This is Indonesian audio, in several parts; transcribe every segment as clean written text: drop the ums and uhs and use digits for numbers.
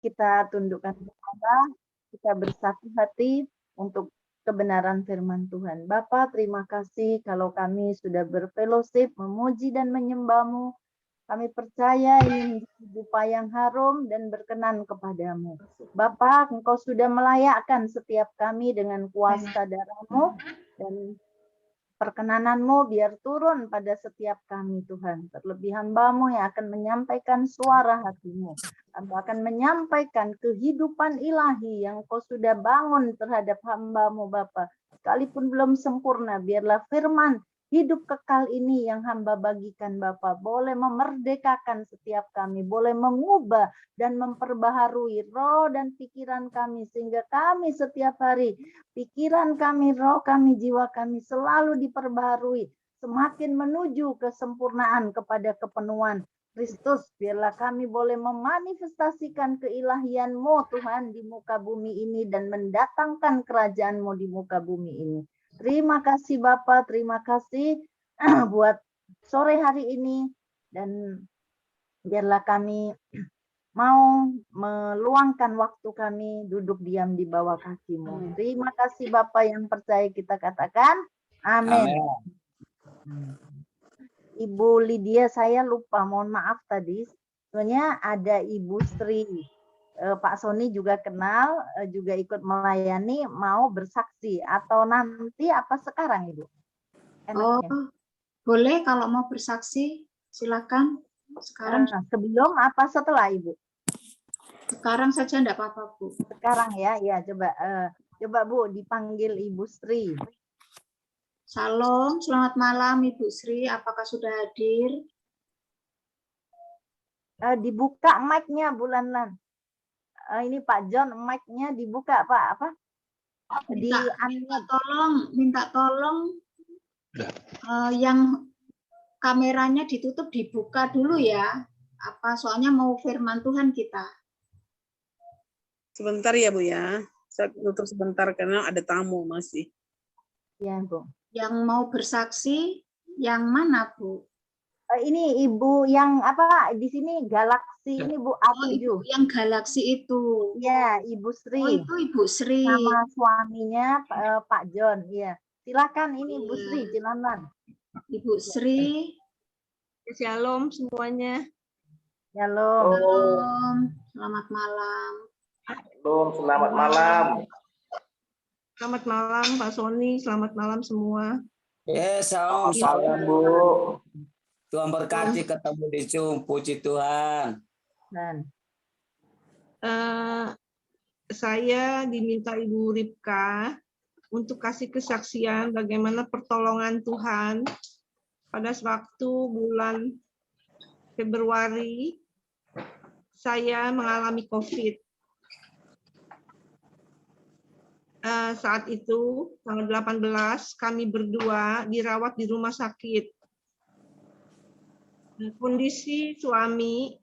kita tundukkan kepala, kita bersatu hati untuk kebenaran firman Tuhan. Bapa, terima kasih kalau kami sudah berfellowship, memuji dan menyembah-Mu. Kami percaya ini menjadi upah yang harum dan berkenan kepadamu. Bapa, Engkau sudah melayakkan setiap kami dengan kuasa darah-Mu dan perkenanan-Mu biar turun pada setiap kami, Tuhan. Terlebih hamba-Mu yang akan menyampaikan suara hati-Mu. Engkau akan menyampaikan kehidupan ilahi yang Kau sudah bangun terhadap hamba-Mu, Bapa. Sekalipun belum sempurna, biarlah firman hidup kekal ini yang hamba bagikan, Bapa, boleh memerdekakan setiap kami, boleh mengubah dan memperbaharui roh dan pikiran kami, sehingga kami setiap hari, pikiran kami, roh kami, jiwa kami selalu diperbaharui, semakin menuju kesempurnaan kepada kepenuhan Kristus. Biarlah kami boleh memanifestasikan keilahian-Mu, Tuhan, di muka bumi ini dan mendatangkan kerajaan-Mu di muka bumi ini. Terima kasih Bapak, terima kasih buat sore hari ini, dan biarlah kami mau meluangkan waktu kami duduk diam di bawah kaki-Mu. Terima kasih Bapak yang percaya, kita katakan amin. Ibu Lydia, saya lupa, mohon maaf tadi. Sebenarnya ada Ibu Sri, Pak Sony juga kenal, juga ikut melayani, mau bersaksi atau nanti apa sekarang Ibu? Enaknya. Oh, boleh kalau mau bersaksi, silakan. Sekarang sebelum apa setelah Ibu? Sekarang saja enggak apa-apa, Bu. Sekarang ya, ya coba coba Bu dipanggil Ibu Sri. Salam, selamat malam Ibu Sri, apakah sudah hadir? Dibuka mic-nya Bu Lanlan. Ini Pak John, mic-nya dibuka Pak, apa? Minta tolong yang kameranya ditutup dibuka dulu ya. Apa soalnya mau firman Tuhan kita. Sebentar ya Bu ya. Saya tutup sebentar karena ada tamu masih. Ya Bu. Yang mau bersaksi yang mana Bu? Ini Ibu yang apa di sini Galaksi ini Bu A7. Oh, yang Galaksi itu. Ya, Ibu Sri. Oh, itu Ibu Sri. Nama suaminya Pak John. Iya. Silakan ini Ibu Sri, silakan. Ibu Sri. Shalom semuanya. Shalom. Shalom. Selamat malam. Shalom, selamat malam. Selamat malam Pak Sony, selamat malam semua. Shalom, salam Bu. Tuhan berkati ketemu di Zoom, puji Tuhan. Saya diminta Ibu Ripka untuk kasih kesaksian bagaimana pertolongan Tuhan pada waktu bulan Februari saya mengalami COVID. Saat itu tanggal 18 kami berdua dirawat di rumah sakit. Kondisi suami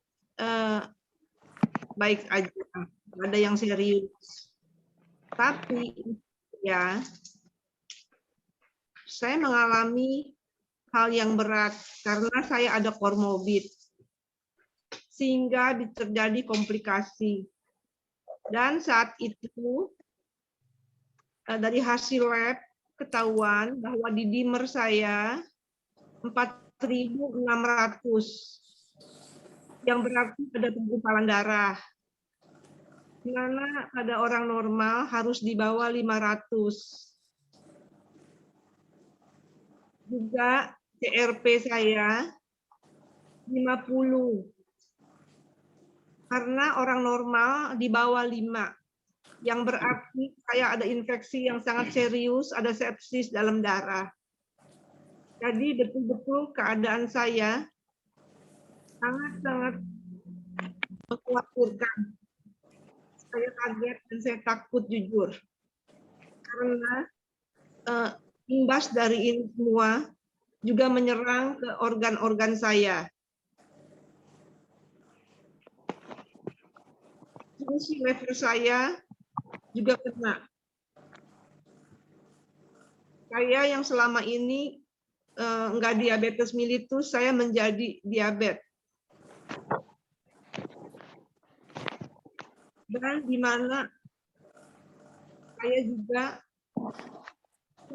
baik aja, tidak ada yang serius. Tapi ya, saya mengalami hal yang berat karena saya ada komorbid, sehingga terjadi komplikasi. Dan saat itu dari hasil lab ketahuan bahwa di dimer saya 4.600, yang berarti ada penggumpalan darah. Di mana pada orang normal harus di bawah 500. Juga CRP saya 50. Karena orang normal di bawah 5. Yang berarti saya ada infeksi yang sangat serius, ada sepsis dalam darah. Jadi betul-betul keadaan saya sangat-sangat mengkhawatirkan. Saya kaget dan saya takut jujur. Karena imbas dari ini semua juga menyerang ke organ-organ saya. Fungsi lever saya juga kena. Saya yang selama ini enggak diabetes mellitus, saya menjadi diabetes. dan di mana saya juga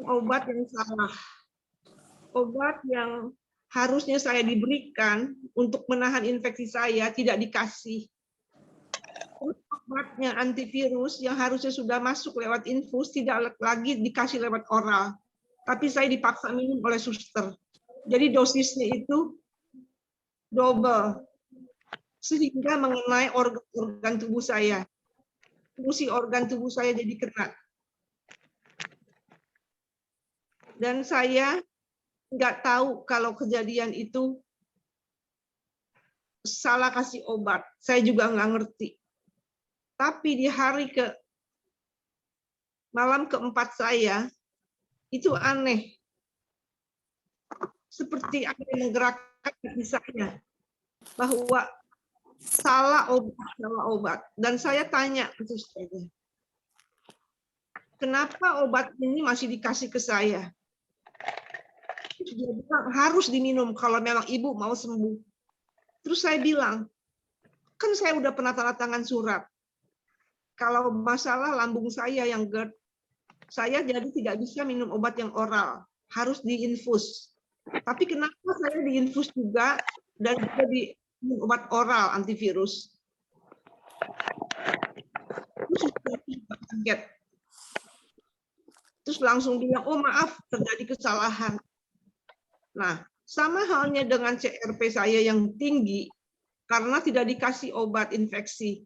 obat yang salah. Obat yang harusnya saya diberikan untuk menahan infeksi saya tidak dikasih. Obatnya antivirus yang harusnya sudah masuk lewat infus tidak lagi dikasih lewat oral. Tapi saya dipaksa minum oleh suster. Jadi dosisnya itu double. Sehingga mengenai organ tubuh saya. Fungsi organ tubuh saya jadi kena. Dan saya nggak tahu kalau kejadian itu salah kasih obat. Saya juga nggak ngerti. Tapi di malam keempat saya, itu aneh. Seperti ada yang menggerakkan hati saya. Bahwa salah obat. Dan saya tanya ke susternya, kenapa obat ini masih dikasih ke saya? Dia bilang harus diminum kalau memang ibu mau sembuh. Terus saya bilang, kan saya udah pernah tanda tangan surat. Kalau masalah lambung saya yang GERD, saya jadi tidak bisa minum obat yang oral, harus diinfus. Tapi kenapa saya diinfus juga dan juga di obat oral antivirus? Terus langsung bilang, oh maaf, terjadi kesalahan. Nah, sama halnya dengan CRP saya yang tinggi, karena tidak dikasih obat infeksi.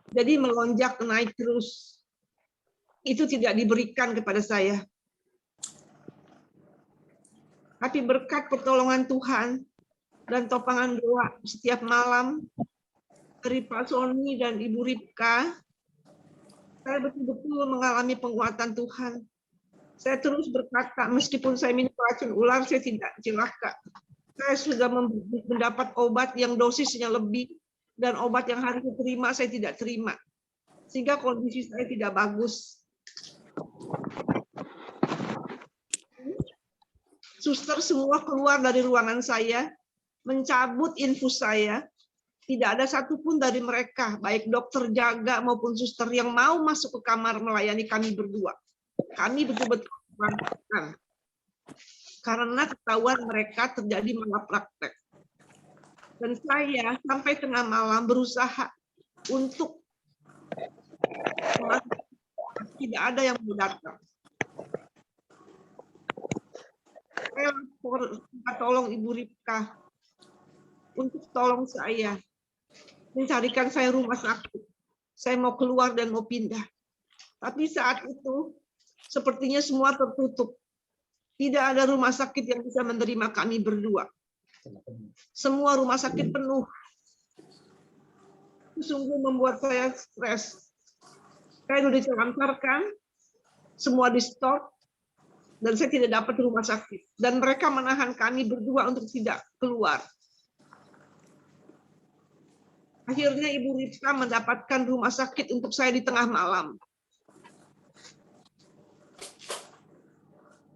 Jadi melonjak naik terus. Itu tidak diberikan kepada saya. Tapi berkat pertolongan Tuhan dan topangan doa setiap malam dari Pak Sony dan Ibu Ripka, saya betul-betul mengalami penguatan Tuhan. Saya terus berkata, meskipun saya minum racun ular, saya tidak celaka. Saya sudah mendapat obat yang dosisnya lebih, dan obat yang harus diterima, saya tidak terima. Sehingga kondisi saya tidak bagus. Suster semua keluar dari ruangan saya, mencabut infus saya. Tidak ada satupun dari mereka, baik dokter jaga maupun suster yang mau masuk ke kamar melayani kami berdua. Kami betul-betul merasakan. Karena ketahuan mereka terjadi malapraktek. Dan saya sampai tengah malam berusaha untuk tidak ada yang mau datang. Saya tolong Ibu Ripka untuk tolong saya mencarikan saya rumah sakit. Saya mau keluar dan mau pindah. Tapi saat itu sepertinya semua tertutup. Tidak ada rumah sakit yang bisa menerima kami berdua. Semua rumah sakit penuh. Sungguh membuat saya stres. Saya sudah ditelantarkan, semua di stop, dan saya tidak dapat rumah sakit. Dan mereka menahan kami berdua untuk tidak keluar. Akhirnya Ibu Ripka mendapatkan rumah sakit untuk saya di tengah malam.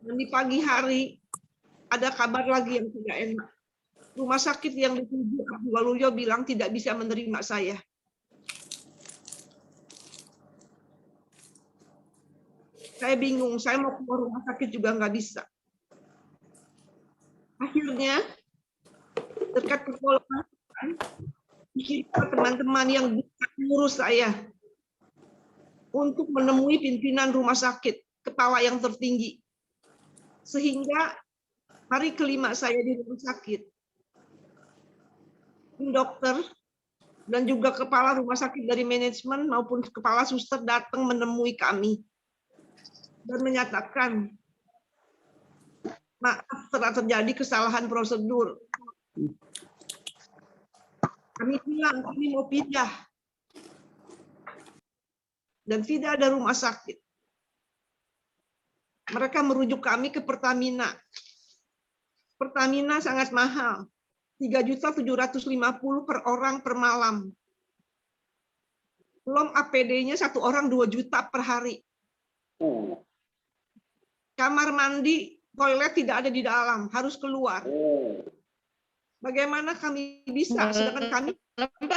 Dan di pagi hari ada kabar lagi yang tidak enak. Rumah sakit yang dituju Abdi Waluyo bilang tidak bisa menerima saya. Saya bingung, saya mau keluar rumah sakit juga nggak bisa. Akhirnya, dekat pertolongan teman-teman yang bisa mengurus saya untuk menemui pimpinan rumah sakit, kepala yang tertinggi. Sehingga hari kelima saya di rumah sakit, dokter dan juga kepala rumah sakit dari manajemen maupun kepala suster datang menemui kami dan menyatakan, maaf telah terjadi kesalahan prosedur. Kami bilang kami mau pindah dan tidak ada rumah sakit. Mereka merujuk kami ke Pertamina. Pertamina sangat mahal, 3.750.000 per orang per malam. Belum APD-nya satu orang 2 juta per hari. Kamar mandi, toilet tidak ada di dalam, harus keluar. Bagaimana kami bisa, sedangkan kami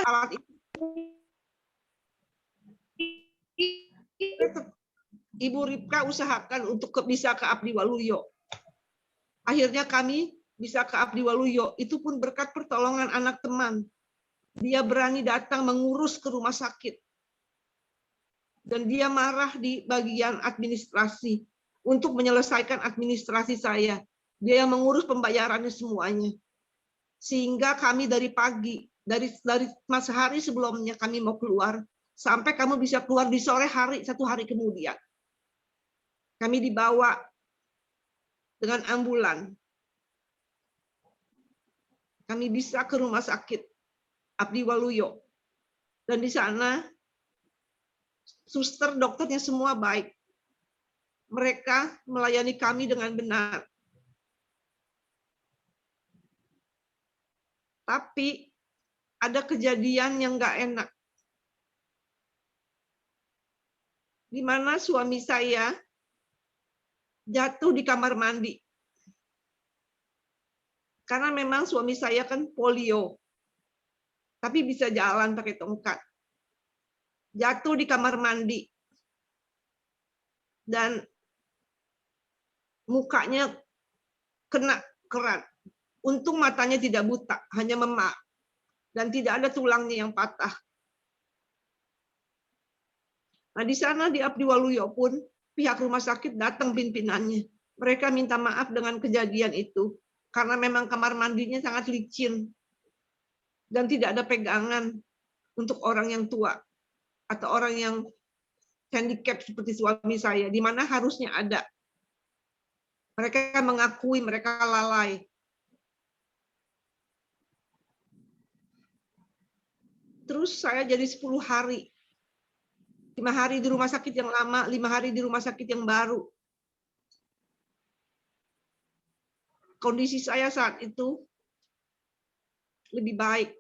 alat itu. Ibu Ripka usahakan untuk bisa ke Abdi Waluyo. Akhirnya kami bisa ke Abdi Waluyo. Itu pun berkat pertolongan anak teman. Dia berani datang mengurus ke rumah sakit. Dan dia marah di bagian administrasi untuk menyelesaikan administrasi saya. Dia yang mengurus pembayarannya semuanya. Sehingga kami dari pagi, dari masa hari sebelumnya kami mau keluar, sampai kamu bisa keluar di sore hari, 1 hari kemudian. Kami dibawa dengan ambulan. Kami bisa ke rumah sakit Abdi Waluyo. Dan di sana, suster, dokternya semua baik. Mereka melayani kami dengan benar. Tapi ada kejadian yang nggak enak. Di mana suami saya jatuh di kamar mandi. Karena memang suami saya kan polio. Tapi bisa jalan pakai tongkat. Jatuh di kamar mandi. Dan mukanya kena kerat. Untung matanya tidak buta, hanya memar. Dan tidak ada tulangnya yang patah. Nah, di sana di Abdi Waluyo pun pihak rumah sakit datang pimpinannya. Mereka minta maaf dengan kejadian itu karena memang kamar mandinya sangat licin dan tidak ada pegangan untuk orang yang tua atau orang yang handicap seperti suami saya, di mana harusnya ada. Mereka mengakui mereka lalai. Terus saya jadi 10 hari. 5 hari di rumah sakit yang lama, 5 hari di rumah sakit yang baru. Kondisi saya saat itu lebih baik.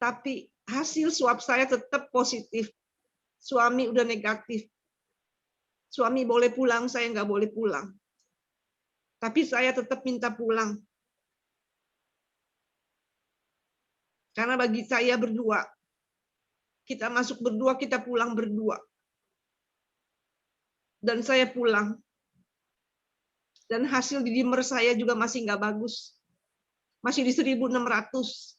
Tapi hasil swab saya tetap positif. Suami udah negatif. Suami boleh pulang, saya nggak boleh pulang. Tapi saya tetap minta pulang. Karena bagi saya berdua, kita masuk berdua, kita pulang berdua. Dan saya pulang. Dan hasil di dimer saya juga masih nggak bagus. Masih di 1.600.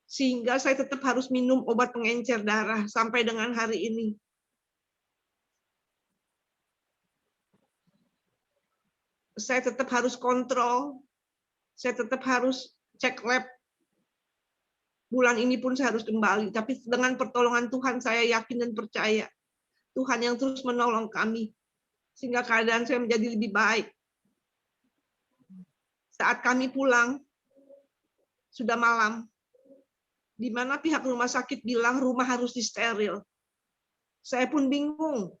Sehingga saya tetap harus minum obat pengencer darah sampai dengan hari ini. Saya tetap harus kontrol. Saya tetap harus cek lab. Bulan ini pun saya harus kembali. Tapi dengan pertolongan Tuhan, saya yakin dan percaya. Tuhan yang terus menolong kami. Sehingga keadaan saya menjadi lebih baik. Saat kami pulang, sudah malam. Di mana pihak rumah sakit bilang rumah harus disteril. Saya pun bingung.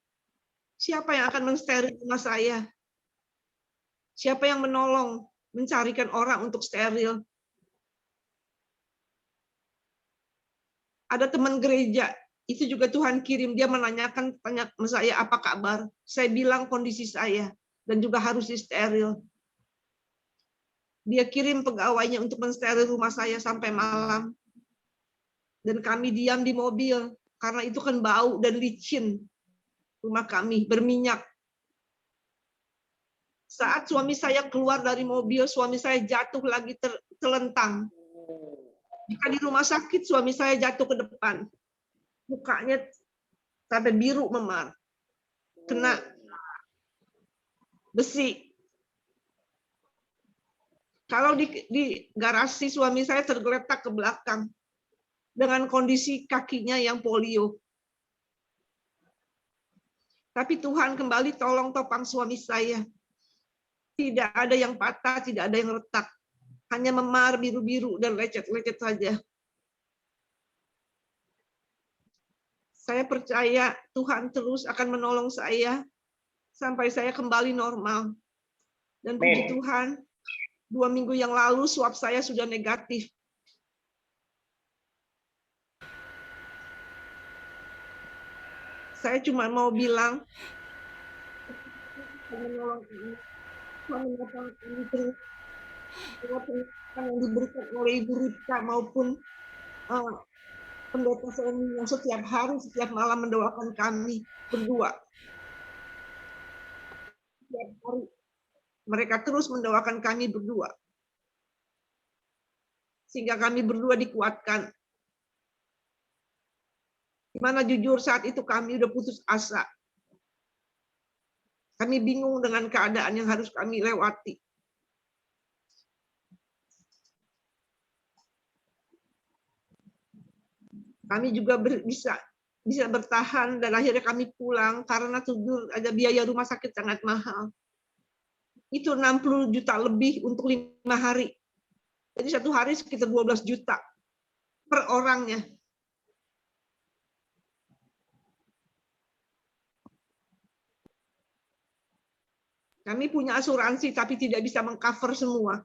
Siapa yang akan mensteril rumah saya? Siapa yang menolong mencarikan orang untuk steril? Ada teman gereja, itu juga Tuhan kirim, dia menanyakan tanya saya apa kabar. Saya bilang kondisi saya dan juga harus disteril. Dia kirim pegawainya untuk mensteril rumah saya sampai malam. Dan kami diam di mobil karena itu kan bau dan licin. Rumah kami berminyak. Saat suami saya keluar dari mobil, suami saya jatuh lagi terlentang. Jika di rumah sakit, suami saya jatuh ke depan. Mukanya sampai biru memar. Kena besi. Kalau di garasi, suami saya tergeletak ke belakang. Dengan kondisi kakinya yang polio. Tapi Tuhan kembali tolong topang suami saya. Tidak ada yang patah, tidak ada yang retak. Hanya memar biru-biru dan lecet-lecet saja. Saya percaya Tuhan terus akan menolong saya sampai saya kembali normal. Dan puji Tuhan, 2 minggu yang lalu swab saya sudah negatif. Saya cuma mau bilang, yang diberikan oleh Ibu Rita maupun Pendeta Sony yang setiap hari, setiap malam mendoakan kami berdua. Setiap hari mereka terus mendoakan kami berdua. Sehingga kami berdua dikuatkan. Dimana jujur saat itu kami udah putus asa. Kami bingung dengan keadaan yang harus kami lewati. Kami juga bisa bertahan dan akhirnya kami pulang karena jujur ada biaya rumah sakit sangat mahal. Itu 60 juta lebih untuk 5 hari. Jadi satu hari sekitar 12 juta per orangnya. Kami punya asuransi tapi tidak bisa mengcover semua.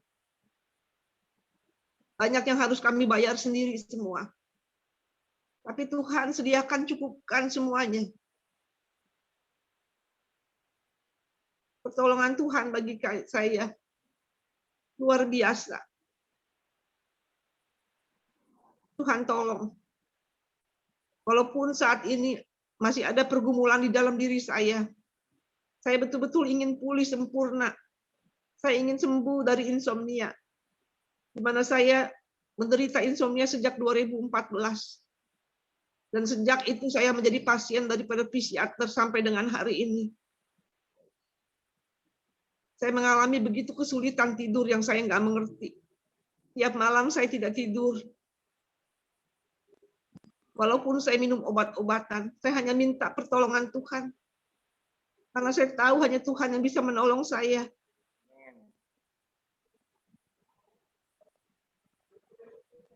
Banyak yang harus kami bayar sendiri semua. Tapi Tuhan sediakan cukupkan semuanya. Pertolongan Tuhan bagi saya luar biasa. Tuhan tolong. Walaupun saat ini masih ada pergumulan di dalam diri saya betul-betul ingin pulih sempurna. Saya ingin sembuh dari insomnia. Di mana saya menderita insomnia sejak 2014. Dan sejak itu saya menjadi pasien daripada psikiater sampai dengan hari ini. Saya mengalami begitu kesulitan tidur yang saya nggak mengerti. Tiap malam saya tidak tidur. Walaupun saya minum obat-obatan, saya hanya minta pertolongan Tuhan. Karena saya tahu hanya Tuhan yang bisa menolong saya.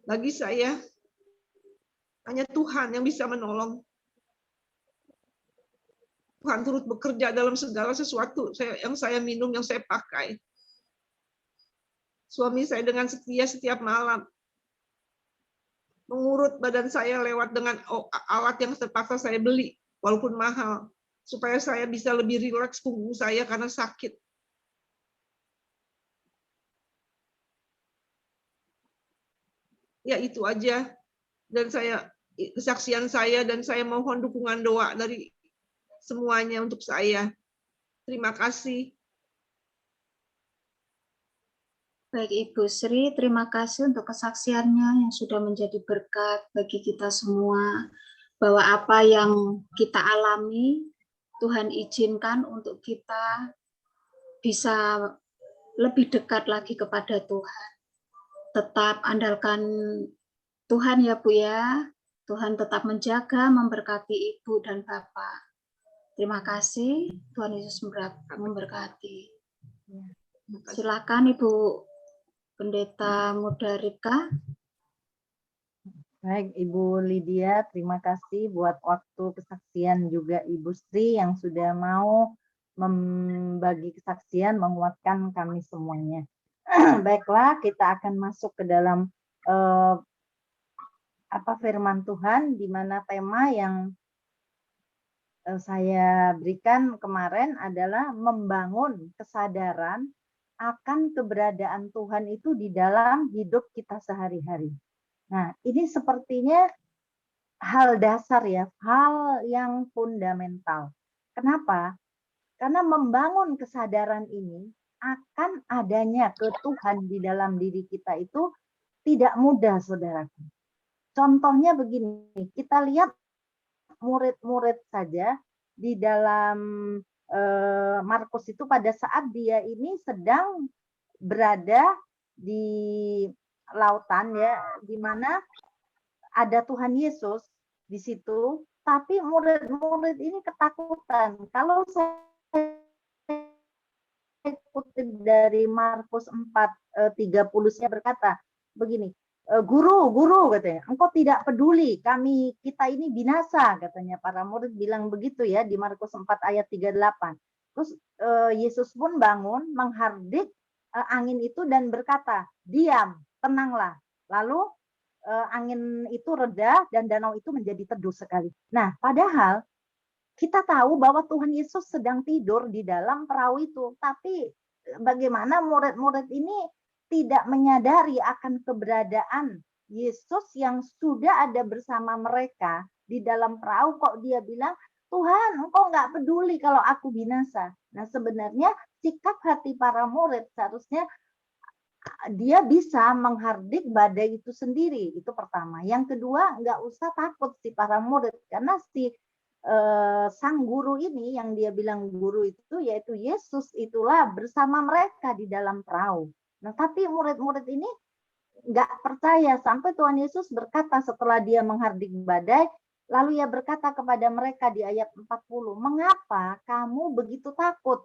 Bagi saya, hanya Tuhan yang bisa menolong. Tuhan turut bekerja dalam segala sesuatu yang saya minum, yang saya pakai. Suami saya dengan setia setiap malam mengurut badan saya lewat dengan alat yang terpaksa saya beli, walaupun mahal, supaya saya bisa lebih rileks punggung saya karena sakit. Ya itu aja. Dan kesaksian saya, dan saya mohon dukungan doa dari semuanya untuk saya. Terima kasih. Baik Ibu Sri, terima kasih untuk kesaksiannya yang sudah menjadi berkat bagi kita semua, bahwa apa yang kita alami, Tuhan izinkan untuk kita bisa lebih dekat lagi kepada Tuhan. Tetap andalkan Tuhan ya Bu ya, Tuhan tetap menjaga, memberkati Ibu dan Bapak. Terima kasih, Tuhan Yesus memberkati. Silakan Ibu Pendeta Muda Rika. Baik, Ibu Lydia, terima kasih buat waktu kesaksian juga Ibu Sri yang sudah mau membagi kesaksian, menguatkan kami semuanya. Baiklah, kita akan masuk ke dalam firman Tuhan, di mana tema yang saya berikan kemarin adalah membangun kesadaran akan keberadaan Tuhan itu di dalam hidup kita sehari-hari. Nah, ini sepertinya hal dasar ya, hal yang fundamental. Kenapa? Karena membangun kesadaran ini akan adanya ketuhan di dalam diri kita itu tidak mudah, saudaraku. Contohnya begini, kita lihat murid-murid saja di dalam Markus itu pada saat dia ini sedang berada di lautan ya, di mana ada Tuhan Yesus di situ, tapi murid-murid ini ketakutan. Kalau saya kutip dari Markus 4:30-nya berkata begini, guru katanya, engkau tidak peduli kita ini binasa, katanya. Para murid bilang begitu ya di Markus 4:38. Terus Yesus pun bangun menghardik angin itu dan berkata, diam, tenanglah. Lalu angin itu reda dan danau itu menjadi teduh sekali. Nah, padahal kita tahu bahwa Tuhan Yesus sedang tidur di dalam perahu itu, tapi bagaimana murid-murid ini tidak menyadari akan keberadaan Yesus yang sudah ada bersama mereka di dalam perahu, kok dia bilang, Tuhan, engkau nggak peduli kalau aku binasa. Nah, sebenarnya sikap hati para murid seharusnya dia bisa menghardik badai itu sendiri. Itu pertama. Yang kedua, nggak usah takut si para murid, karena si sang guru ini yang dia bilang guru itu yaitu Yesus itulah bersama mereka di dalam perahu. Nah, tapi murid-murid ini nggak percaya sampai Tuhan Yesus berkata setelah dia menghardik badai, lalu ia berkata kepada mereka di ayat 40, mengapa kamu begitu takut?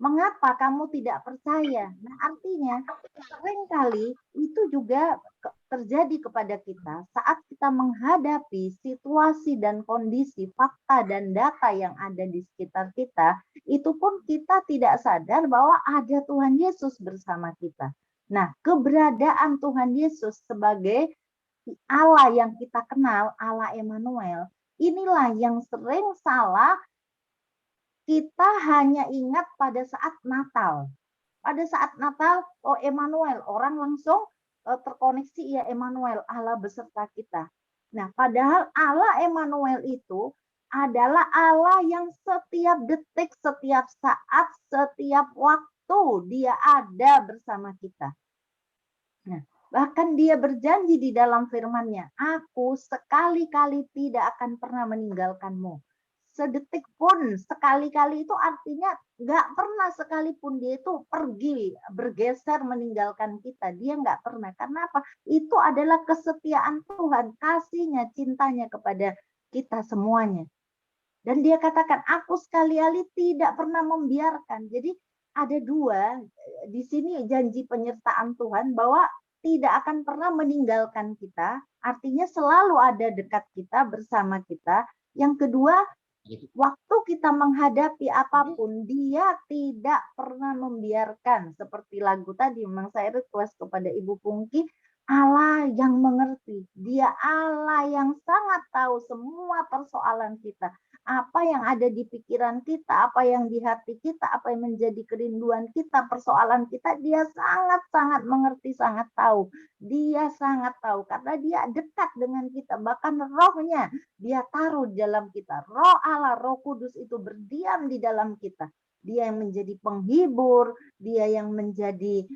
Mengapa kamu tidak percaya? Nah, artinya seringkali itu juga terjadi kepada kita saat kita menghadapi situasi dan kondisi, fakta dan data yang ada di sekitar kita, itu pun kita tidak sadar bahwa ada Tuhan Yesus bersama kita. Nah, keberadaan Tuhan Yesus sebagai Allah yang kita kenal, Allah Emmanuel, inilah yang sering salah kita hanya ingat pada saat Natal. Pada saat Natal, oh Emmanuel, orang langsung terkoneksi, ya Emmanuel, Allah beserta kita. Nah, padahal Allah Emmanuel itu adalah Allah yang setiap detik, setiap saat, setiap waktu dia ada bersama kita. Nah, bahkan dia berjanji di dalam firman-Nya, aku sekali-kali tidak akan pernah meninggalkanmu. Sedetik pun, sekali-kali itu artinya nggak pernah sekalipun dia itu pergi, bergeser meninggalkan kita. Dia nggak pernah. Karena apa? Itu adalah kesetiaan Tuhan, kasihnya, cintanya kepada kita semuanya. Dan dia katakan, aku sekali-kali tidak pernah membiarkan. Jadi ada dua, di sini janji penyertaan Tuhan bahwa tidak akan pernah meninggalkan kita, artinya selalu ada dekat kita, bersama kita. Yang kedua, waktu kita menghadapi apapun, dia tidak pernah membiarkan. Seperti lagu tadi, memang saya request kepada Ibu Pungki, Allah yang mengerti. Dia Allah yang sangat tahu semua persoalan kita. Apa yang ada di pikiran kita, apa yang di hati kita, apa yang menjadi kerinduan kita, persoalan kita, dia sangat-sangat mengerti, sangat tahu. Dia sangat tahu karena dia dekat dengan kita. Bahkan rohnya dia taruh di dalam kita. Roh Allah, Roh Kudus itu berdiam di dalam kita. Dia yang menjadi penghibur, dia yang menjadi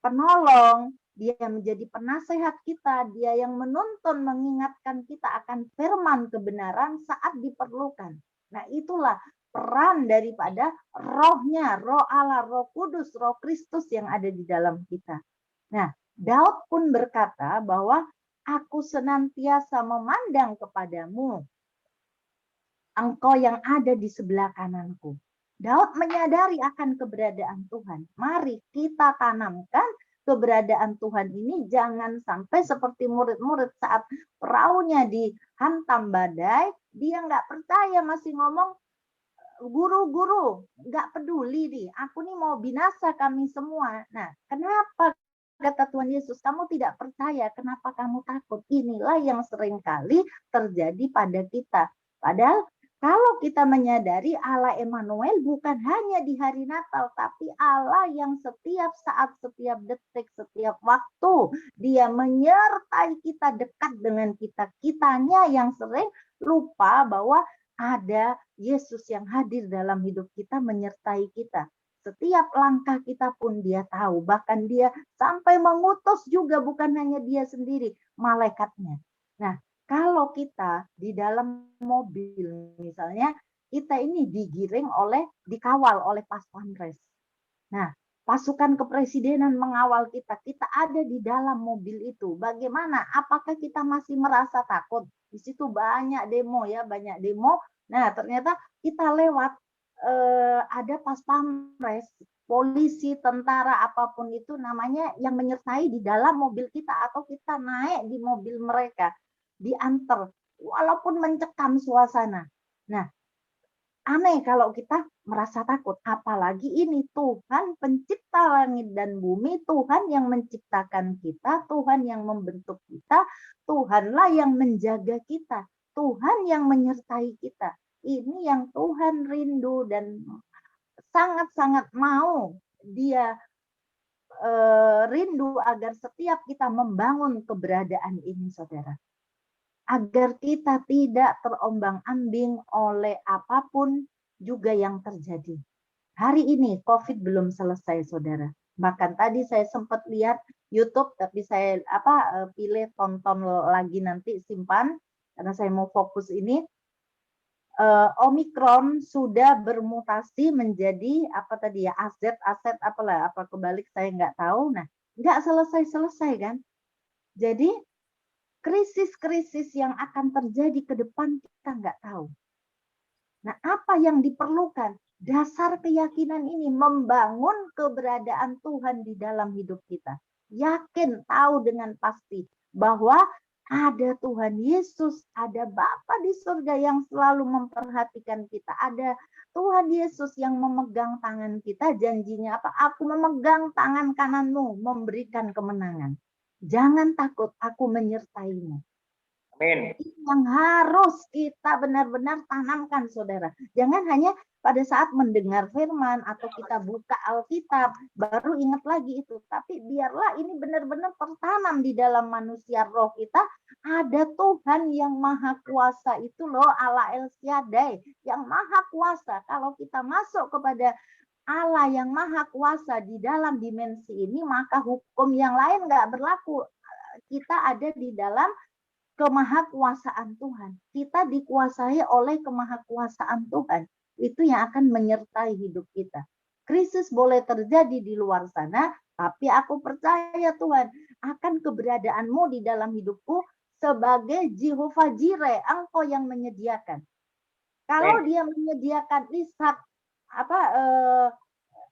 penolong, dia yang menjadi penasehat kita, dia yang menuntun, mengingatkan kita akan firman kebenaran saat diperlukan. Nah, itulah peran daripada rohnya, roh Allah, Roh Kudus, Roh Kristus yang ada di dalam kita. Nah, Daud pun berkata bahwa aku senantiasa memandang kepadamu, engkau yang ada di sebelah kananku. Daud menyadari akan keberadaan Tuhan. Mari kita tanamkan keberadaan Tuhan ini, jangan sampai seperti murid-murid saat perahunya dihantam badai, dia nggak percaya, masih ngomong, guru-guru, nggak peduli nih, aku nih mau binasa kami semua. Nah, kenapa? Kata Tuhan Yesus, kamu tidak percaya, kenapa kamu takut? Inilah yang seringkali terjadi pada kita. Padahal kalau kita menyadari Allah Emmanuel bukan hanya di hari Natal, tapi Allah yang setiap saat, setiap detik, setiap waktu, dia menyertai kita, dekat dengan kita. Kitanya yang sering lupa bahwa ada Yesus yang hadir dalam hidup kita, menyertai kita. Setiap langkah kita pun dia tahu. Bahkan dia sampai mengutus juga, bukan hanya dia sendiri, malaikatnya. Nah, kalau kita di dalam mobil misalnya, kita ini dikawal oleh pas pampres. Nah, pasukan kepresidenan mengawal kita, kita ada di dalam mobil itu. Bagaimana? Apakah kita masih merasa takut? Di situ banyak demo ya, banyak demo. Nah, ternyata kita lewat, ada pas pampres, polisi, tentara, apapun itu namanya, yang menyertai di dalam mobil kita, atau kita naik di mobil mereka, diantar, walaupun mencekam suasana. Nah, aneh kalau kita merasa takut, apalagi ini Tuhan pencipta langit dan bumi, Tuhan yang menciptakan kita, Tuhan yang membentuk kita, Tuhanlah yang menjaga kita, Tuhan yang menyertai kita. Ini yang Tuhan rindu dan sangat-sangat mau dia rindu agar setiap kita membangun keberadaan ini, saudara. Agar kita tidak terombang-ambing oleh apapun juga yang terjadi. Hari ini COVID belum selesai, saudara. Bahkan tadi saya sempat lihat YouTube, tapi saya pilih tonton lagi nanti, simpan karena saya mau fokus ini. Omikron sudah bermutasi menjadi apa tadi ya, AZ apalah, apa kebalik saya nggak tahu. Nah, nggak selesai kan? Jadi krisis-krisis yang akan terjadi ke depan kita nggak tahu. Nah, apa yang diperlukan? Dasar keyakinan ini membangun keberadaan Tuhan di dalam hidup kita. Yakin, tahu dengan pasti bahwa ada Tuhan Yesus, ada Bapa di surga yang selalu memperhatikan kita. Ada Tuhan Yesus yang memegang tangan kita, janjinya apa? Aku memegang tangan kananmu, memberikan kemenangan. Jangan takut, aku menyertaimu. Amin. Yang harus kita benar-benar tanamkan, saudara. Jangan hanya pada saat mendengar firman atau kita buka Alkitab, baru ingat lagi itu. Tapi biarlah ini benar-benar tertanam di dalam manusia roh kita. Ada Tuhan yang maha kuasa itu loh, Allah El Shaddai, yang maha kuasa. Kalau kita masuk kepada Allah yang maha kuasa di dalam dimensi ini, maka hukum yang lain nggak berlaku. Kita ada di dalam kemahakuasaan Tuhan. Kita dikuasai oleh kemahakuasaan Tuhan. Itu yang akan menyertai hidup kita. Krisis boleh terjadi di luar sana, tapi aku percaya Tuhan akan keberadaanmu di dalam hidupku sebagai Jehovah Jireh, Engkau yang menyediakan. Kalau dia menyediakan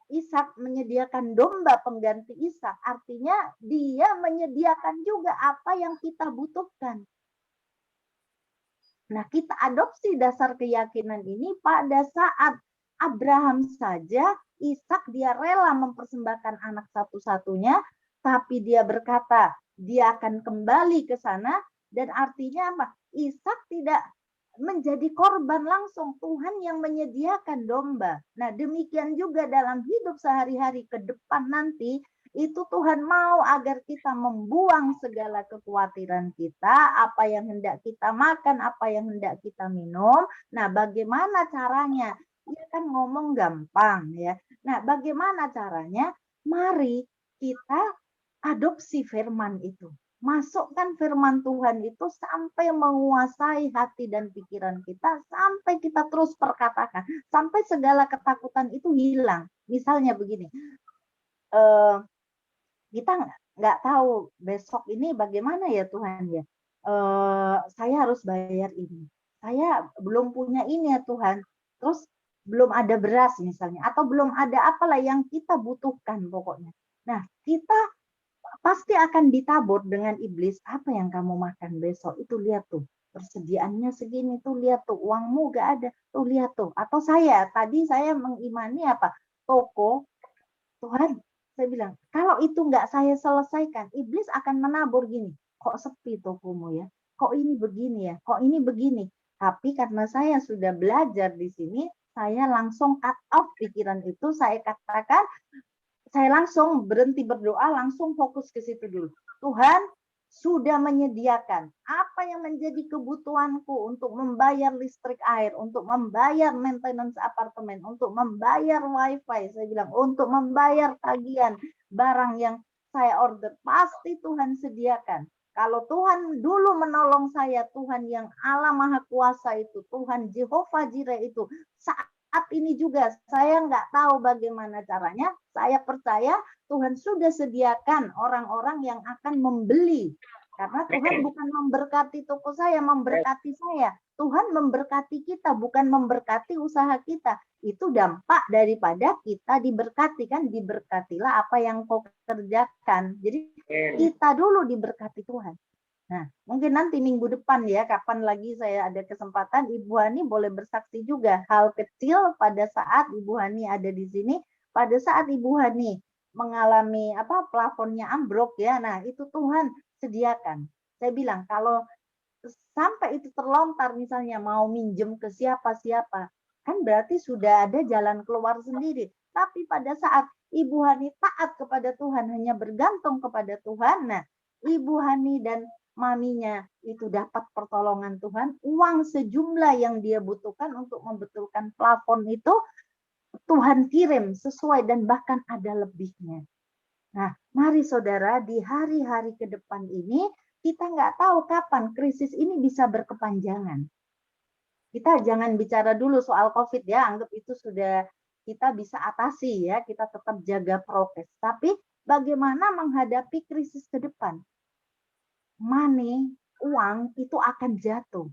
Ishak menyediakan domba pengganti Ishak, artinya dia menyediakan juga apa yang kita butuhkan. Nah, kita adopsi dasar keyakinan ini pada saat Abraham saja, Ishak dia rela mempersembahkan anak satu-satunya, tapi dia berkata dia akan kembali ke sana, dan artinya apa? Ishak tidak menjadi korban langsung, Tuhan yang menyediakan domba. Nah, demikian juga dalam hidup sehari-hari ke depan nanti, itu Tuhan mau agar kita membuang segala kekhawatiran kita, apa yang hendak kita makan, apa yang hendak kita minum. Nah, bagaimana caranya? Dia kan ngomong gampang ya. Nah, bagaimana caranya? Mari kita adopsi firman itu. Masukkan firman Tuhan itu sampai menguasai hati dan pikiran kita, sampai kita terus perkatakan, sampai segala ketakutan itu hilang. Misalnya begini, kita nggak tahu besok ini bagaimana ya Tuhan ya. Saya harus bayar ini. Saya belum punya ini ya Tuhan. Terus belum ada beras misalnya. Atau belum ada apalah yang kita butuhkan pokoknya. Nah, kita pasti akan ditabur dengan iblis. Apa yang kamu makan besok? Itu lihat tuh. Persediaannya segini tuh, lihat tuh. Uangmu nggak ada. Tuh lihat tuh. Atau tadi saya mengimani apa? Toko. Tuhan, saya bilang, kalau itu nggak saya selesaikan, iblis akan menabur gini. Kok sepi tokomu ya? Kok ini begini ya? Kok ini begini? Tapi karena saya sudah belajar di sini, saya langsung cut off pikiran itu. Saya katakan, saya langsung berhenti berdoa, langsung fokus ke situ dulu. Tuhan sudah menyediakan apa yang menjadi kebutuhanku untuk membayar listrik air, untuk membayar maintenance apartemen, untuk membayar wifi, saya bilang, untuk membayar tagihan barang yang saya order, pasti Tuhan sediakan. Kalau Tuhan dulu menolong saya, Tuhan yang Allah Maha Kuasa itu, Tuhan Jehovah Jireh itu, saat ini juga saya nggak tahu bagaimana caranya, saya percaya Tuhan sudah sediakan orang-orang yang akan membeli. Karena Tuhan bukan memberkati toko saya, memberkati saya. Tuhan memberkati kita, bukan memberkati usaha kita. Itu dampak daripada kita diberkati, kan? Diberkatilah apa yang kau kerjakan. Jadi kita dulu diberkati Tuhan. Nah, mungkin nanti minggu depan ya, kapan lagi saya ada kesempatan, Ibu Hani boleh bersaksi juga hal kecil pada saat Ibu Hani ada di sini, pada saat Ibu Hani mengalami plafonnya ambruk ya. Nah, itu Tuhan sediakan. Saya bilang kalau sampai itu terlontar misalnya mau minjem ke siapa-siapa, kan berarti sudah ada jalan keluar sendiri. Tapi pada saat Ibu Hani taat kepada Tuhan, hanya bergantung kepada Tuhan. Nah, Ibu Hani dan maminya itu dapat pertolongan Tuhan. Uang sejumlah yang dia butuhkan untuk membetulkan plafon itu Tuhan kirim sesuai dan bahkan ada lebihnya. Nah, mari saudara, di hari-hari ke depan ini kita nggak tahu kapan krisis ini bisa berkepanjangan. Kita jangan bicara dulu soal COVID ya, anggap itu sudah kita bisa atasi ya, kita tetap jaga prokes. Tapi bagaimana menghadapi krisis ke depan? Money, uang itu akan jatuh.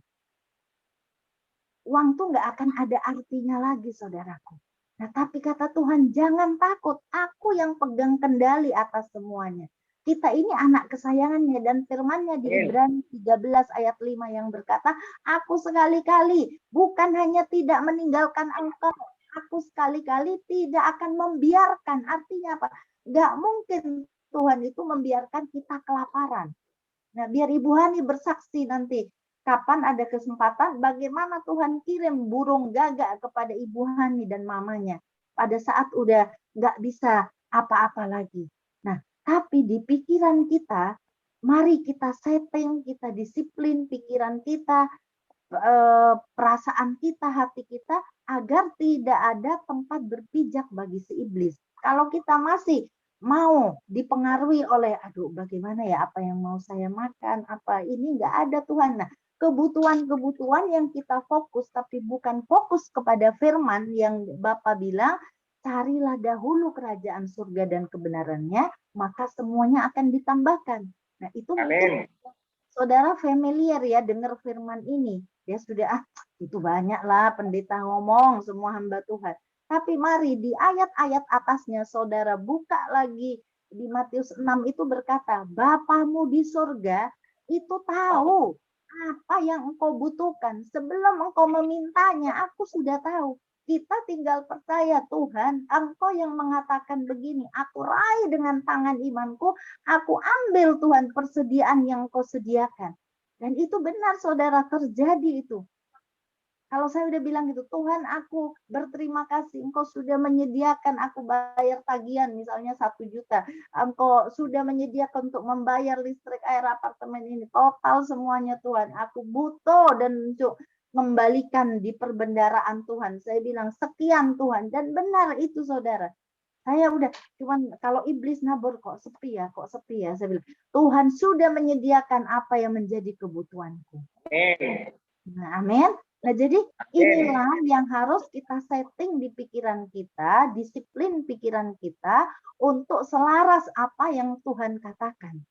Uang tuh nggak akan ada artinya lagi, saudaraku. Nah, tapi kata Tuhan, jangan takut, aku yang pegang kendali atas semuanya. Kita ini anak kesayangannya, dan firman-Nya di Ibrani 13 ayat 5 yang berkata, aku sekali-kali bukan hanya tidak meninggalkan engkau, aku sekali-kali tidak akan membiarkan. Artinya apa? Nggak mungkin Tuhan itu membiarkan kita kelaparan. Nah, biar Ibu Hani bersaksi nanti, kapan ada kesempatan, bagaimana Tuhan kirim burung gagak kepada Ibu Hani dan mamanya pada saat udah nggak bisa apa-apa lagi. Nah, tapi di pikiran kita, mari kita setting, kita disiplin pikiran kita, perasaan kita, hati kita, agar tidak ada tempat berpijak bagi si iblis. Kalau kita masih mau dipengaruhi oleh, aduh bagaimana ya, apa yang mau saya makan, apa ini, nggak ada Tuhan. Nah, kebutuhan-kebutuhan yang kita fokus, tapi bukan fokus kepada firman yang Bapak bilang, carilah dahulu kerajaan surga dan kebenarannya, maka semuanya akan ditambahkan. Nah, itu mungkin saudara familiar ya dengar firman ini. Ya sudah, itu banyaklah pendeta ngomong, semua hamba Tuhan. Tapi mari di ayat-ayat atasnya saudara buka lagi di Matius 6 itu berkata, Bapamu di surga itu tahu apa yang engkau butuhkan. Sebelum engkau memintanya, aku sudah tahu. Kita tinggal percaya, Tuhan, engkau yang mengatakan begini, aku raih dengan tangan imanku, aku ambil Tuhan persediaan yang engkau sediakan. Dan itu benar saudara, terjadi itu. Kalau saya udah bilang gitu, Tuhan aku berterima kasih, engkau sudah menyediakan aku bayar tagihan misalnya 1 juta. Engkau sudah menyediakan untuk membayar listrik, air, apartemen ini. Total semuanya Tuhan. Aku butuh dan untuk mengembalikan di perbendaraan Tuhan. Saya bilang sekian Tuhan. Dan benar itu saudara. Saya udah, cuman kalau iblis nabur kok sepi ya. Saya bilang, Tuhan sudah menyediakan apa yang menjadi kebutuhanku. Nah, amin. Nah, jadi inilah yang harus kita setting di pikiran kita, disiplin pikiran kita untuk selaras apa yang Tuhan katakan.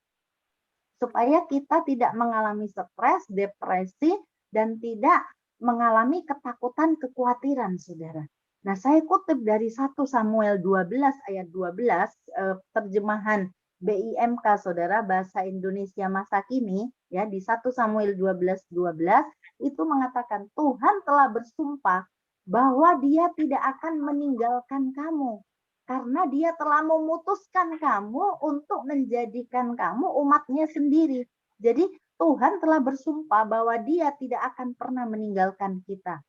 Supaya kita tidak mengalami stres, depresi, dan tidak mengalami ketakutan, kekhawatiran, saudara. Nah, saya kutip dari 1 Samuel 12 ayat 12, terjemahan BIMK, saudara, bahasa Indonesia masa kini, ya, di 1 Samuel 12:12 itu mengatakan Tuhan telah bersumpah bahwa Dia tidak akan meninggalkan kamu karena Dia telah memutuskan kamu untuk menjadikan kamu umatnya sendiri. Jadi Tuhan telah bersumpah bahwa Dia tidak akan pernah meninggalkan kita,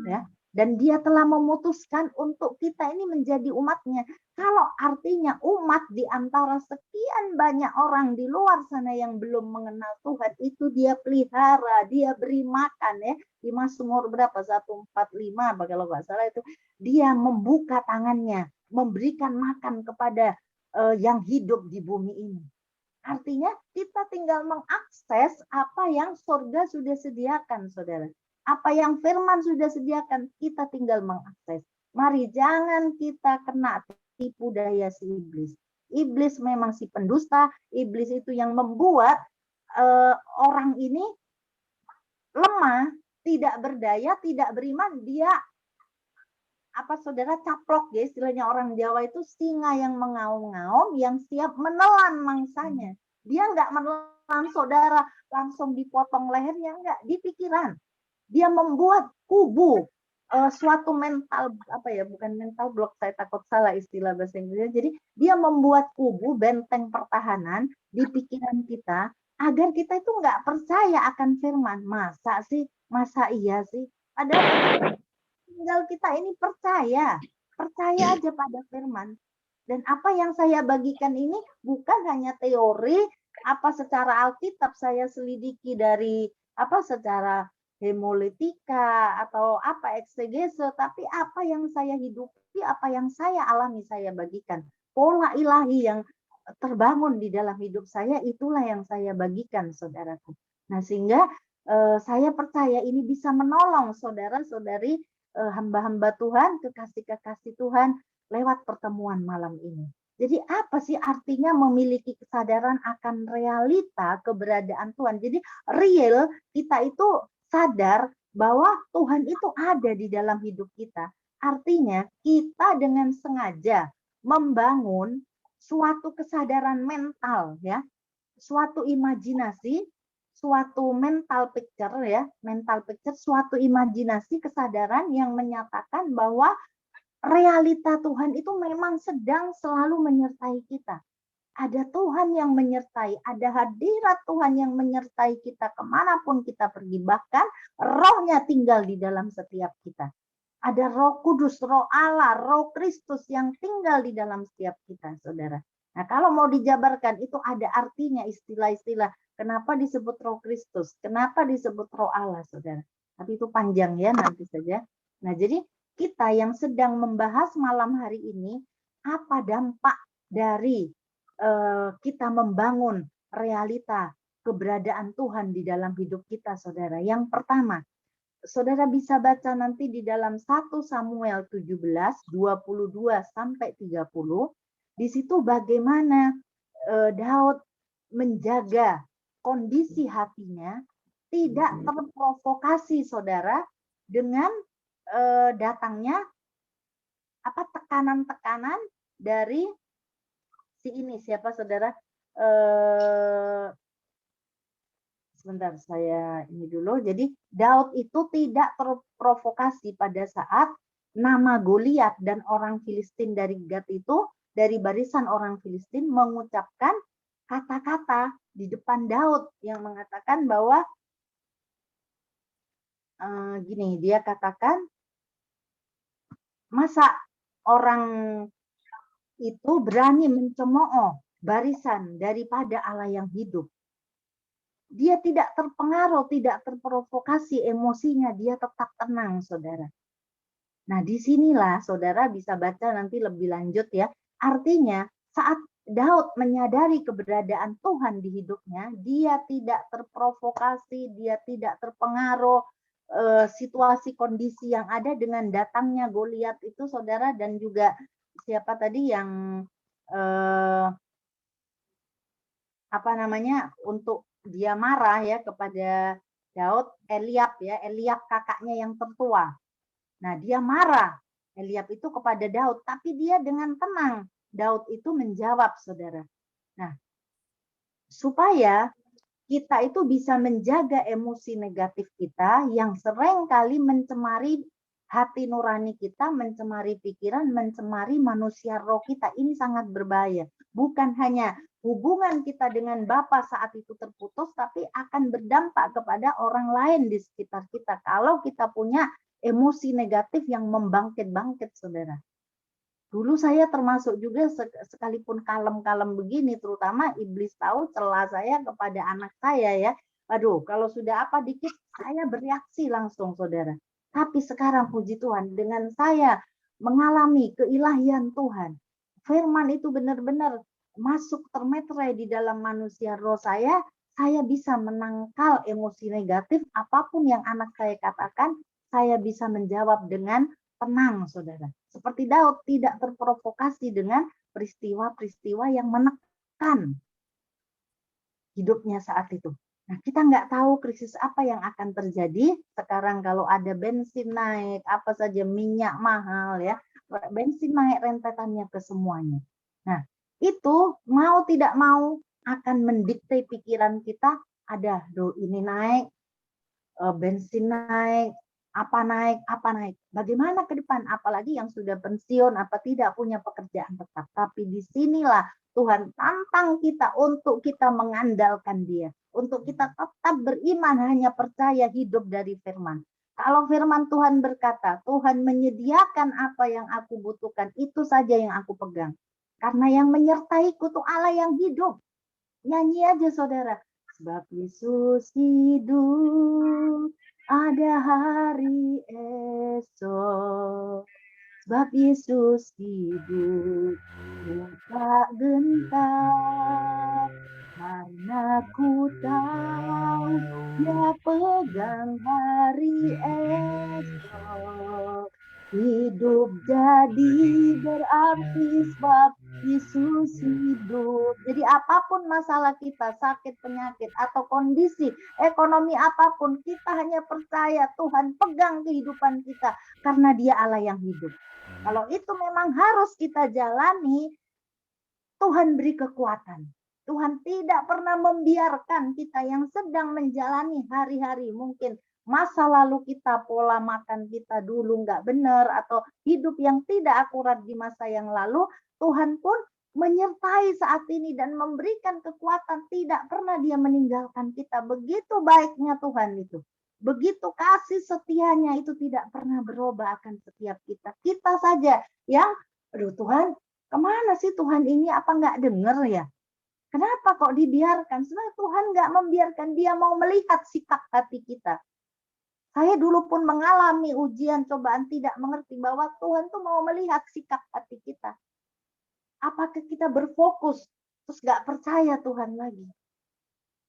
ya. Dan Dia telah memutuskan untuk kita ini menjadi umatnya. Kalau artinya umat di antara sekian banyak orang di luar sana yang belum mengenal Tuhan, itu Dia pelihara, Dia beri makan ya. Di Mazmur berapa? 145 kalau nggak salah itu. Dia membuka tangannya, memberikan makan kepada yang hidup di bumi ini. Artinya kita tinggal mengakses apa yang surga sudah sediakan, saudara. Apa yang firman sudah sediakan, kita tinggal mengakses. Mari jangan kita kena tipu daya si iblis. Iblis memang si pendusta, iblis itu yang membuat orang ini lemah, tidak berdaya, tidak beriman. Dia saudara caplok ya, istilahnya orang Jawa itu singa yang mengaum-ngaum, yang siap menelan mangsanya. Dia nggak menelan saudara langsung dipotong lehernya, enggak, di pikiran. Dia membuat kubu, suatu mental, bukan mental block, saya takut salah istilah bahasa Inggrisnya. Jadi dia membuat kubu, benteng pertahanan di pikiran kita, agar kita itu nggak percaya akan firman. Masa sih? Masa iya sih? Padahal tinggal kita ini percaya aja pada firman. Dan apa yang saya bagikan ini bukan hanya teori, apa secara Alkitab saya selidiki dari apa secara hemoletika atau apa eksegese, tapi apa yang saya hidupi, apa yang saya alami saya bagikan. Pola ilahi yang terbangun di dalam hidup saya itulah yang saya bagikan, saudaraku. Nah, sehingga saya percaya ini bisa menolong saudara-saudari hamba-hamba Tuhan, kekasih-kekasih Tuhan lewat pertemuan malam ini. Jadi apa sih artinya memiliki kesadaran akan realita keberadaan Tuhan? Jadi real kita itu sadar bahwa Tuhan itu ada di dalam hidup kita. Artinya kita dengan sengaja membangun suatu kesadaran mental ya, suatu imajinasi, suatu mental picture ya, suatu imajinasi kesadaran yang menyatakan bahwa realita Tuhan itu memang sedang selalu menyertai kita. Ada Tuhan yang menyertai, ada hadirat Tuhan yang menyertai kita kemanapun kita pergi. Bahkan rohnya tinggal di dalam setiap kita. Ada Roh Kudus, Roh Allah, Roh Kristus yang tinggal di dalam setiap kita, saudara. Nah, kalau mau dijabarkan itu ada artinya istilah-istilah. Kenapa disebut Roh Kristus? Kenapa disebut Roh Allah, saudara? Tapi itu panjang ya, nanti saja. Nah, jadi kita yang sedang membahas malam hari ini, apa dampak dari kita membangun realita keberadaan Tuhan di dalam hidup kita, saudara. Yang pertama, saudara bisa baca nanti di dalam 1 Samuel 17, 22 sampai 30. Di situ bagaimana Daud menjaga kondisi hatinya tidak terprovokasi, saudara, dengan datangnya apa tekanan-tekanan dari si ini siapa, saudara? Sebentar saya ini dulu. Jadi Daud itu tidak terprovokasi pada saat nama Goliat dan orang Filistin dari Gat itu, dari barisan orang Filistin mengucapkan kata-kata di depan Daud yang mengatakan bahwa gini, dia katakan, masa orang itu berani mencemooh barisan daripada Allah yang hidup. Dia tidak terpengaruh, tidak terprovokasi emosinya, dia tetap tenang, saudara. Nah, disinilah saudara bisa baca nanti lebih lanjut ya. Artinya saat Daud menyadari keberadaan Tuhan di hidupnya, dia tidak terprovokasi, dia tidak terpengaruh situasi kondisi yang ada dengan datangnya Goliat itu, saudara, dan juga siapa tadi yang apa namanya untuk dia marah ya kepada Daud, Eliab ya, Eliab kakaknya yang tertua. Nah, dia marah Eliab itu kepada Daud, tapi dia dengan tenang. Daud itu menjawab, saudara. Nah, supaya kita itu bisa menjaga emosi negatif kita yang sering kali mencemari hati nurani kita, mencemari pikiran, mencemari manusia roh kita. Ini sangat berbahaya. Bukan hanya hubungan kita dengan Bapa saat itu terputus, tapi akan berdampak kepada orang lain di sekitar kita. Kalau kita punya emosi negatif yang membangkit-bangkit, saudara. Dulu saya termasuk juga sekalipun kalem-kalem begini, terutama iblis tahu celah saya kepada anak saya ya. Aduh, kalau sudah apa dikit, saya bereaksi langsung, saudara. Tapi sekarang puji Tuhan, dengan saya mengalami keilahian Tuhan, firman itu benar-benar masuk termeterai di dalam manusia roh saya bisa menangkal emosi negatif, apapun yang anak saya katakan, saya bisa menjawab dengan tenang, saudara. Seperti Daud tidak terprovokasi dengan peristiwa-peristiwa yang menekan hidupnya saat itu. Nah, kita nggak tahu krisis apa yang akan terjadi sekarang kalau ada bensin naik, apa saja minyak mahal ya, bensin naik rentetannya ke semuanya. Nah, itu mau tidak mau akan mendikte pikiran kita, ada ini naik, bensin naik, apa naik. Bagaimana ke depan? Apalagi yang sudah pensiun, apa tidak punya pekerjaan tetap. Tapi disinilah Tuhan tantang kita untuk kita mengandalkan Dia. Untuk kita tetap beriman, hanya percaya hidup dari firman. Kalau firman Tuhan berkata, Tuhan menyediakan apa yang aku butuhkan, itu saja yang aku pegang. Karena yang menyertaiku tuh Allah yang hidup. Nyanyi aja saudara. Sebab Yesus hidup, ada hari esok. Sebab Yesus hidup, tak gentar. Karena ku tahu Dia pegang hari esok. Hidup jadi berarti sebab Yesus hidup. Jadi apapun masalah kita, sakit, penyakit, atau kondisi ekonomi apapun, kita hanya percaya Tuhan pegang kehidupan kita karena Dia Allah yang hidup. Kalau itu memang harus kita jalani, Tuhan beri kekuatan. Tuhan tidak pernah membiarkan kita yang sedang menjalani hari-hari, mungkin masa lalu kita, pola makan kita dulu nggak benar, atau hidup yang tidak akurat di masa yang lalu, Tuhan pun menyertai saat ini dan memberikan kekuatan. Tidak pernah Dia meninggalkan kita. Begitu baiknya Tuhan itu. Begitu kasih setianya itu tidak pernah berubah akan setiap kita. Kita saja yang, aduh Tuhan, kemana sih Tuhan ini? Apa nggak dengar ya? Kenapa kok dibiarkan? Sebenarnya Tuhan nggak membiarkan. Dia mau melihat sikap hati kita. Saya dulu pun mengalami ujian, cobaan, tidak mengerti bahwa Tuhan tuh mau melihat sikap hati kita. Apakah kita berfokus, terus nggak percaya Tuhan lagi?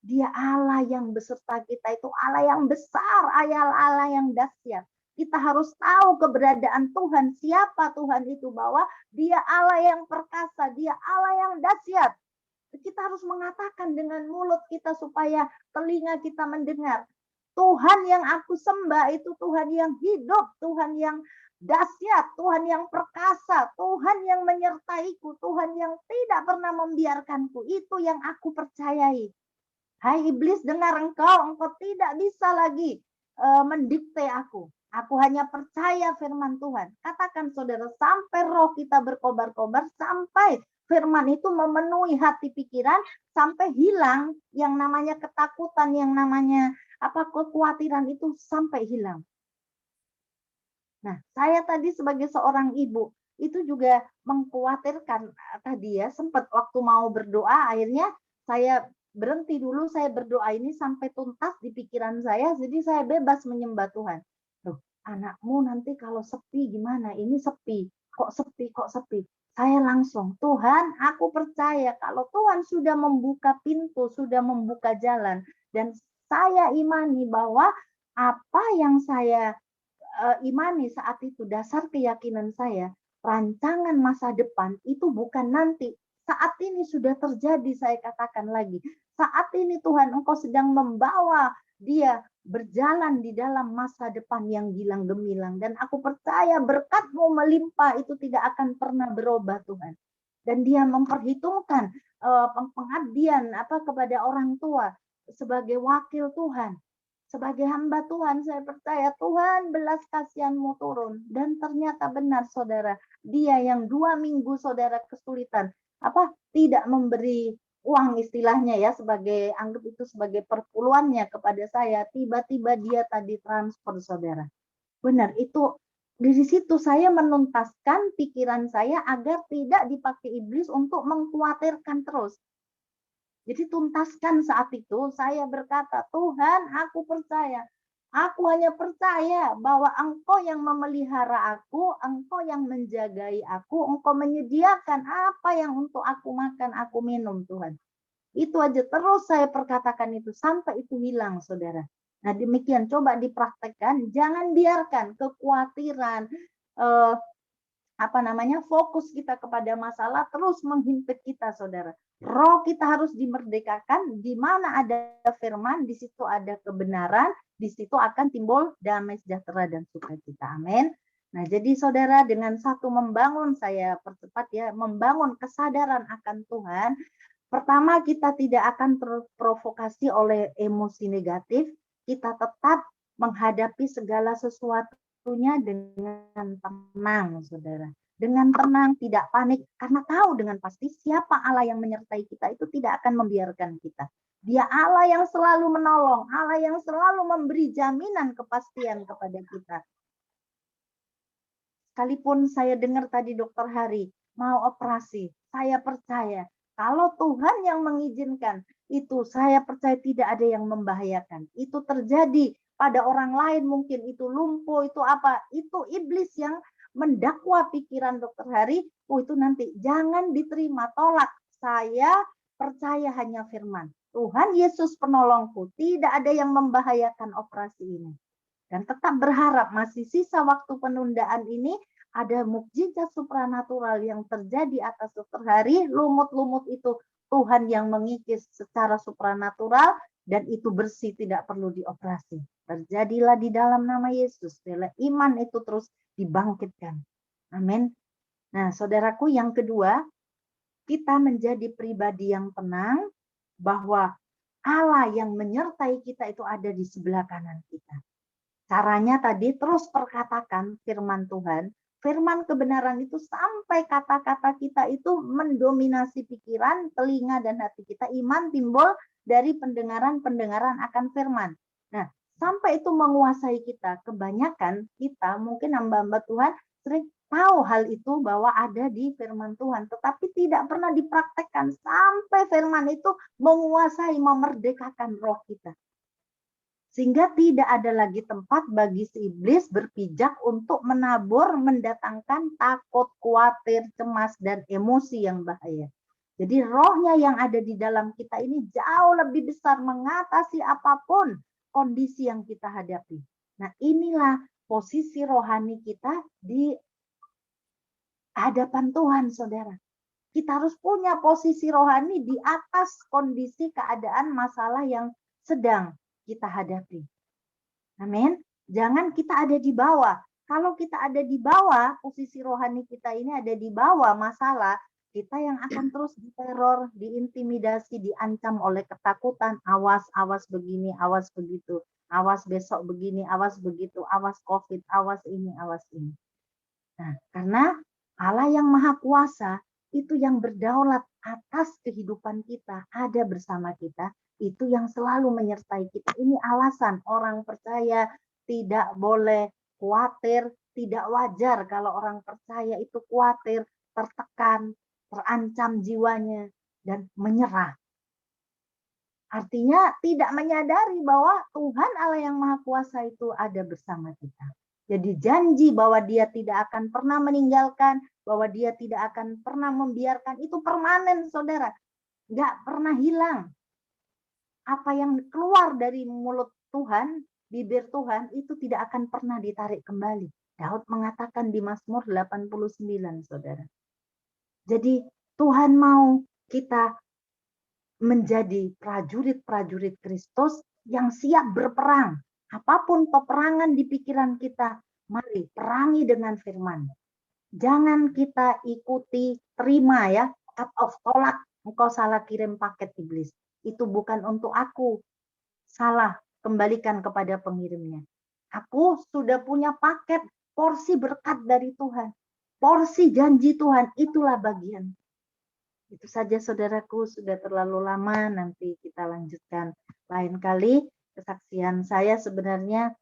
Dia Allah yang beserta kita, itu Allah yang besar, Allah yang dahsyat. Kita harus tahu keberadaan Tuhan, siapa Tuhan itu, bahwa Dia Allah yang perkasa, Dia Allah yang dahsyat. Kita harus mengatakan dengan mulut kita supaya telinga kita mendengar. Tuhan yang aku sembah itu Tuhan yang hidup, Tuhan yang dahsyat, Tuhan yang perkasa, Tuhan yang menyertaiku, Tuhan yang tidak pernah membiarkanku. Itu yang aku percayai. Hai iblis, dengar engkau tidak bisa lagi mendikte aku. Aku hanya percaya firman Tuhan. Katakan saudara, sampai roh kita berkobar-kobar, sampai firman itu memenuhi hati pikiran, sampai hilang yang namanya ketakutan, yang namanya kekhawatiran itu sampai hilang. Nah, saya tadi sebagai seorang ibu itu juga mengkhawatirkan tadi ya, sempat waktu mau berdoa, akhirnya saya berhenti dulu, saya berdoa ini sampai tuntas di pikiran saya, jadi saya bebas menyembah Tuhan. Loh, anakmu nanti kalau sepi gimana? Ini sepi, kok sepi, kok sepi. Saya langsung, Tuhan, aku percaya kalau Tuhan sudah membuka pintu, sudah membuka jalan, dan saya imani bahwa apa yang saya imani saat itu, dasar keyakinan saya, rancangan masa depan itu bukan nanti. Saat ini sudah terjadi, saya katakan lagi. Saat ini Tuhan, Engkau sedang membawa dia berjalan di dalam masa depan yang gilang gemilang. Dan aku percaya berkat-Mu melimpah itu tidak akan pernah berubah Tuhan. Dan dia memperhitungkan pengabdian kepada orang tua sebagai wakil Tuhan. Sebagai hamba Tuhan, saya percaya Tuhan belas kasihan-Mu turun. Dan ternyata benar saudara, dia yang 2 minggu saudara kesulitan, tidak memberi uang istilahnya ya, sebagai anggap itu sebagai perpuluhannya kepada saya, tiba-tiba dia tadi transfer saudara. Benar, itu dari situ saya menuntaskan pikiran saya agar tidak dipakai iblis untuk mengkhawatirkan terus. Jadi tuntaskan saat itu, saya berkata, Tuhan, aku percaya. Aku hanya percaya bahwa Engkau yang memelihara aku, Engkau yang menjagai aku, Engkau menyediakan apa yang untuk aku makan, aku minum, Tuhan. Itu aja terus saya perkatakan itu, sampai itu hilang, saudara. Nah demikian, coba dipraktekkan, jangan biarkan kekhawatiran, fokus kita kepada masalah terus menghimpit kita, saudara. Roh kita harus dimerdekakan, di mana ada firman, di situ ada kebenaran, di situ akan timbul damai sejahtera dan sukacita. Amin. Nah, jadi saudara, dengan satu membangun, saya percepat ya, membangun kesadaran akan Tuhan. Pertama, kita tidak akan terprovokasi oleh emosi negatif, kita tetap menghadapi segala sesuatunya dengan tenang, saudara. Dengan tenang, tidak panik, karena tahu dengan pasti siapa Allah yang menyertai kita itu tidak akan membiarkan kita. Dia Allah yang selalu menolong, Allah yang selalu memberi jaminan kepastian kepada kita. Sekalipun saya dengar tadi Dokter Hari mau operasi. Saya percaya kalau Tuhan yang mengizinkan itu, saya percaya tidak ada yang membahayakan. Itu terjadi pada orang lain, mungkin itu lumpuh, itu apa, itu iblis yang mendakwa pikiran dokter Hari, oh itu nanti jangan diterima, tolak. Saya percaya hanya firman. Tuhan Yesus penolongku, tidak ada yang membahayakan operasi ini. Dan tetap berharap masih sisa waktu penundaan ini ada mukjizat supranatural yang terjadi atas dokter Hari, lumut-lumut itu Tuhan yang mengikis secara supranatural dan itu bersih, tidak perlu dioperasi. Terjadilah di dalam nama Yesus, bila iman itu terus dibangkitkan. Amin. Nah, saudaraku, yang kedua, kita menjadi pribadi yang tenang bahwa Allah yang menyertai kita itu ada di sebelah kanan kita. Caranya tadi terus perkatakan firman Tuhan, firman kebenaran itu sampai kata-kata kita itu mendominasi pikiran, telinga, dan hati kita. Iman timbul dari pendengaran-pendengaran akan firman. Nah, sampai itu menguasai kita. Kebanyakan kita, mungkin hamba-hamba Tuhan, sering tahu hal itu bahwa ada di firman Tuhan, tetapi tidak pernah dipraktekkan sampai firman itu menguasai, memerdekakan roh kita. Sehingga tidak ada lagi tempat bagi si iblis berpijak untuk menabur, mendatangkan takut, khawatir, cemas, dan emosi yang bahaya. Jadi rohnya yang ada di dalam kita ini jauh lebih besar mengatasi apapun kondisi yang kita hadapi. Nah, inilah posisi rohani kita di hadapan Tuhan, saudara. Kita harus punya posisi rohani di atas kondisi keadaan masalah yang sedang kita hadapi. Amin. Jangan kita ada di bawah. Kalau kita ada di bawah, posisi rohani kita ini ada di bawah masalah, kita yang akan terus diteror, diintimidasi, diancam oleh ketakutan. Awas, awas begini, awas begitu. Awas besok begini, awas begitu. Awas COVID, awas ini, awas ini. Nah, karena Allah yang Maha Kuasa itu yang berdaulat atas kehidupan kita, ada bersama kita, itu yang selalu menyertai kita. Ini alasan orang percaya tidak boleh khawatir, tidak wajar kalau orang percaya itu khawatir, tertekan, terancam jiwanya, dan menyerah. Artinya tidak menyadari bahwa Tuhan Allah yang Maha Kuasa itu ada bersama kita. Jadi janji bahwa dia tidak akan pernah meninggalkan, bahwa dia tidak akan pernah membiarkan, itu permanen, saudara. Nggak pernah hilang. Apa yang keluar dari mulut Tuhan, bibir Tuhan, itu tidak akan pernah ditarik kembali. Daud mengatakan di Mazmur 89, saudara. Jadi Tuhan mau kita menjadi prajurit-prajurit Kristus yang siap berperang. Apapun peperangan di pikiran kita, mari perangi dengan firman. Jangan kita ikuti, terima ya, cut off, tolak. Engkau salah kirim paket iblis. Itu bukan untuk aku. Salah, kembalikan kepada pengirimnya. Aku sudah punya paket, porsi berkat dari Tuhan. Porsi janji Tuhan, itulah bagian. Itu saja saudaraku, sudah terlalu lama, nanti kita lanjutkan lain kali. Kesaksian saya sebenarnya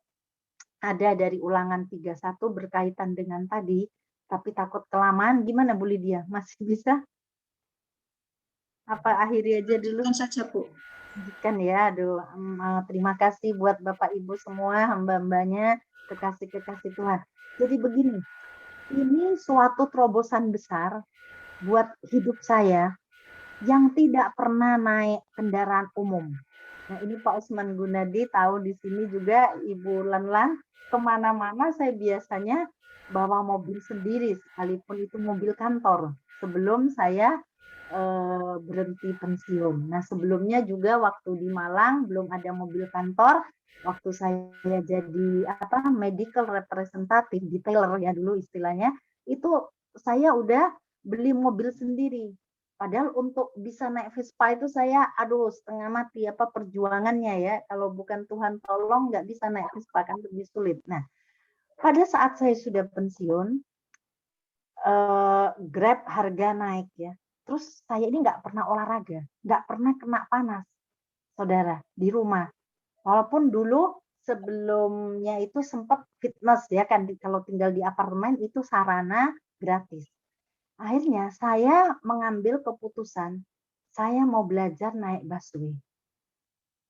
ada dari Ulangan 31 berkaitan dengan tadi, tapi takut kelamaan. Gimana Bu Lydia? Masih bisa? Apa akhiri aja dulu? Lanjutkan saja, Bu. Lanjutkan ya, aduh. Terima kasih buat Bapak Ibu semua, hamba-hambanya, kekasih-kekasih Tuhan. Jadi begini, ini suatu terobosan besar buat hidup saya yang tidak pernah naik kendaraan umum. Nah, ini Pak Usman Gunadi tahu di sini juga Ibu Lanlan, kemana-mana saya biasanya bawa mobil sendiri, sekalipun itu mobil kantor, sebelum saya berhenti pensiun. Nah, sebelumnya juga waktu di Malang belum ada mobil kantor, waktu saya jadi medical representative, detailer ya dulu istilahnya, itu saya udah beli mobil sendiri. Padahal untuk bisa naik Vespa itu saya, setengah mati perjuangannya ya. Kalau bukan Tuhan tolong nggak bisa naik Vespa, kan lebih sulit. Nah, pada saat saya sudah pensiun, Grab harga naik ya. Terus saya ini nggak pernah olahraga, nggak pernah kena panas, saudara, di rumah. Walaupun dulu sebelumnya itu sempat fitness ya kan, kalau tinggal di apartemen itu sarana gratis. Akhirnya saya mengambil keputusan, saya mau belajar naik busway.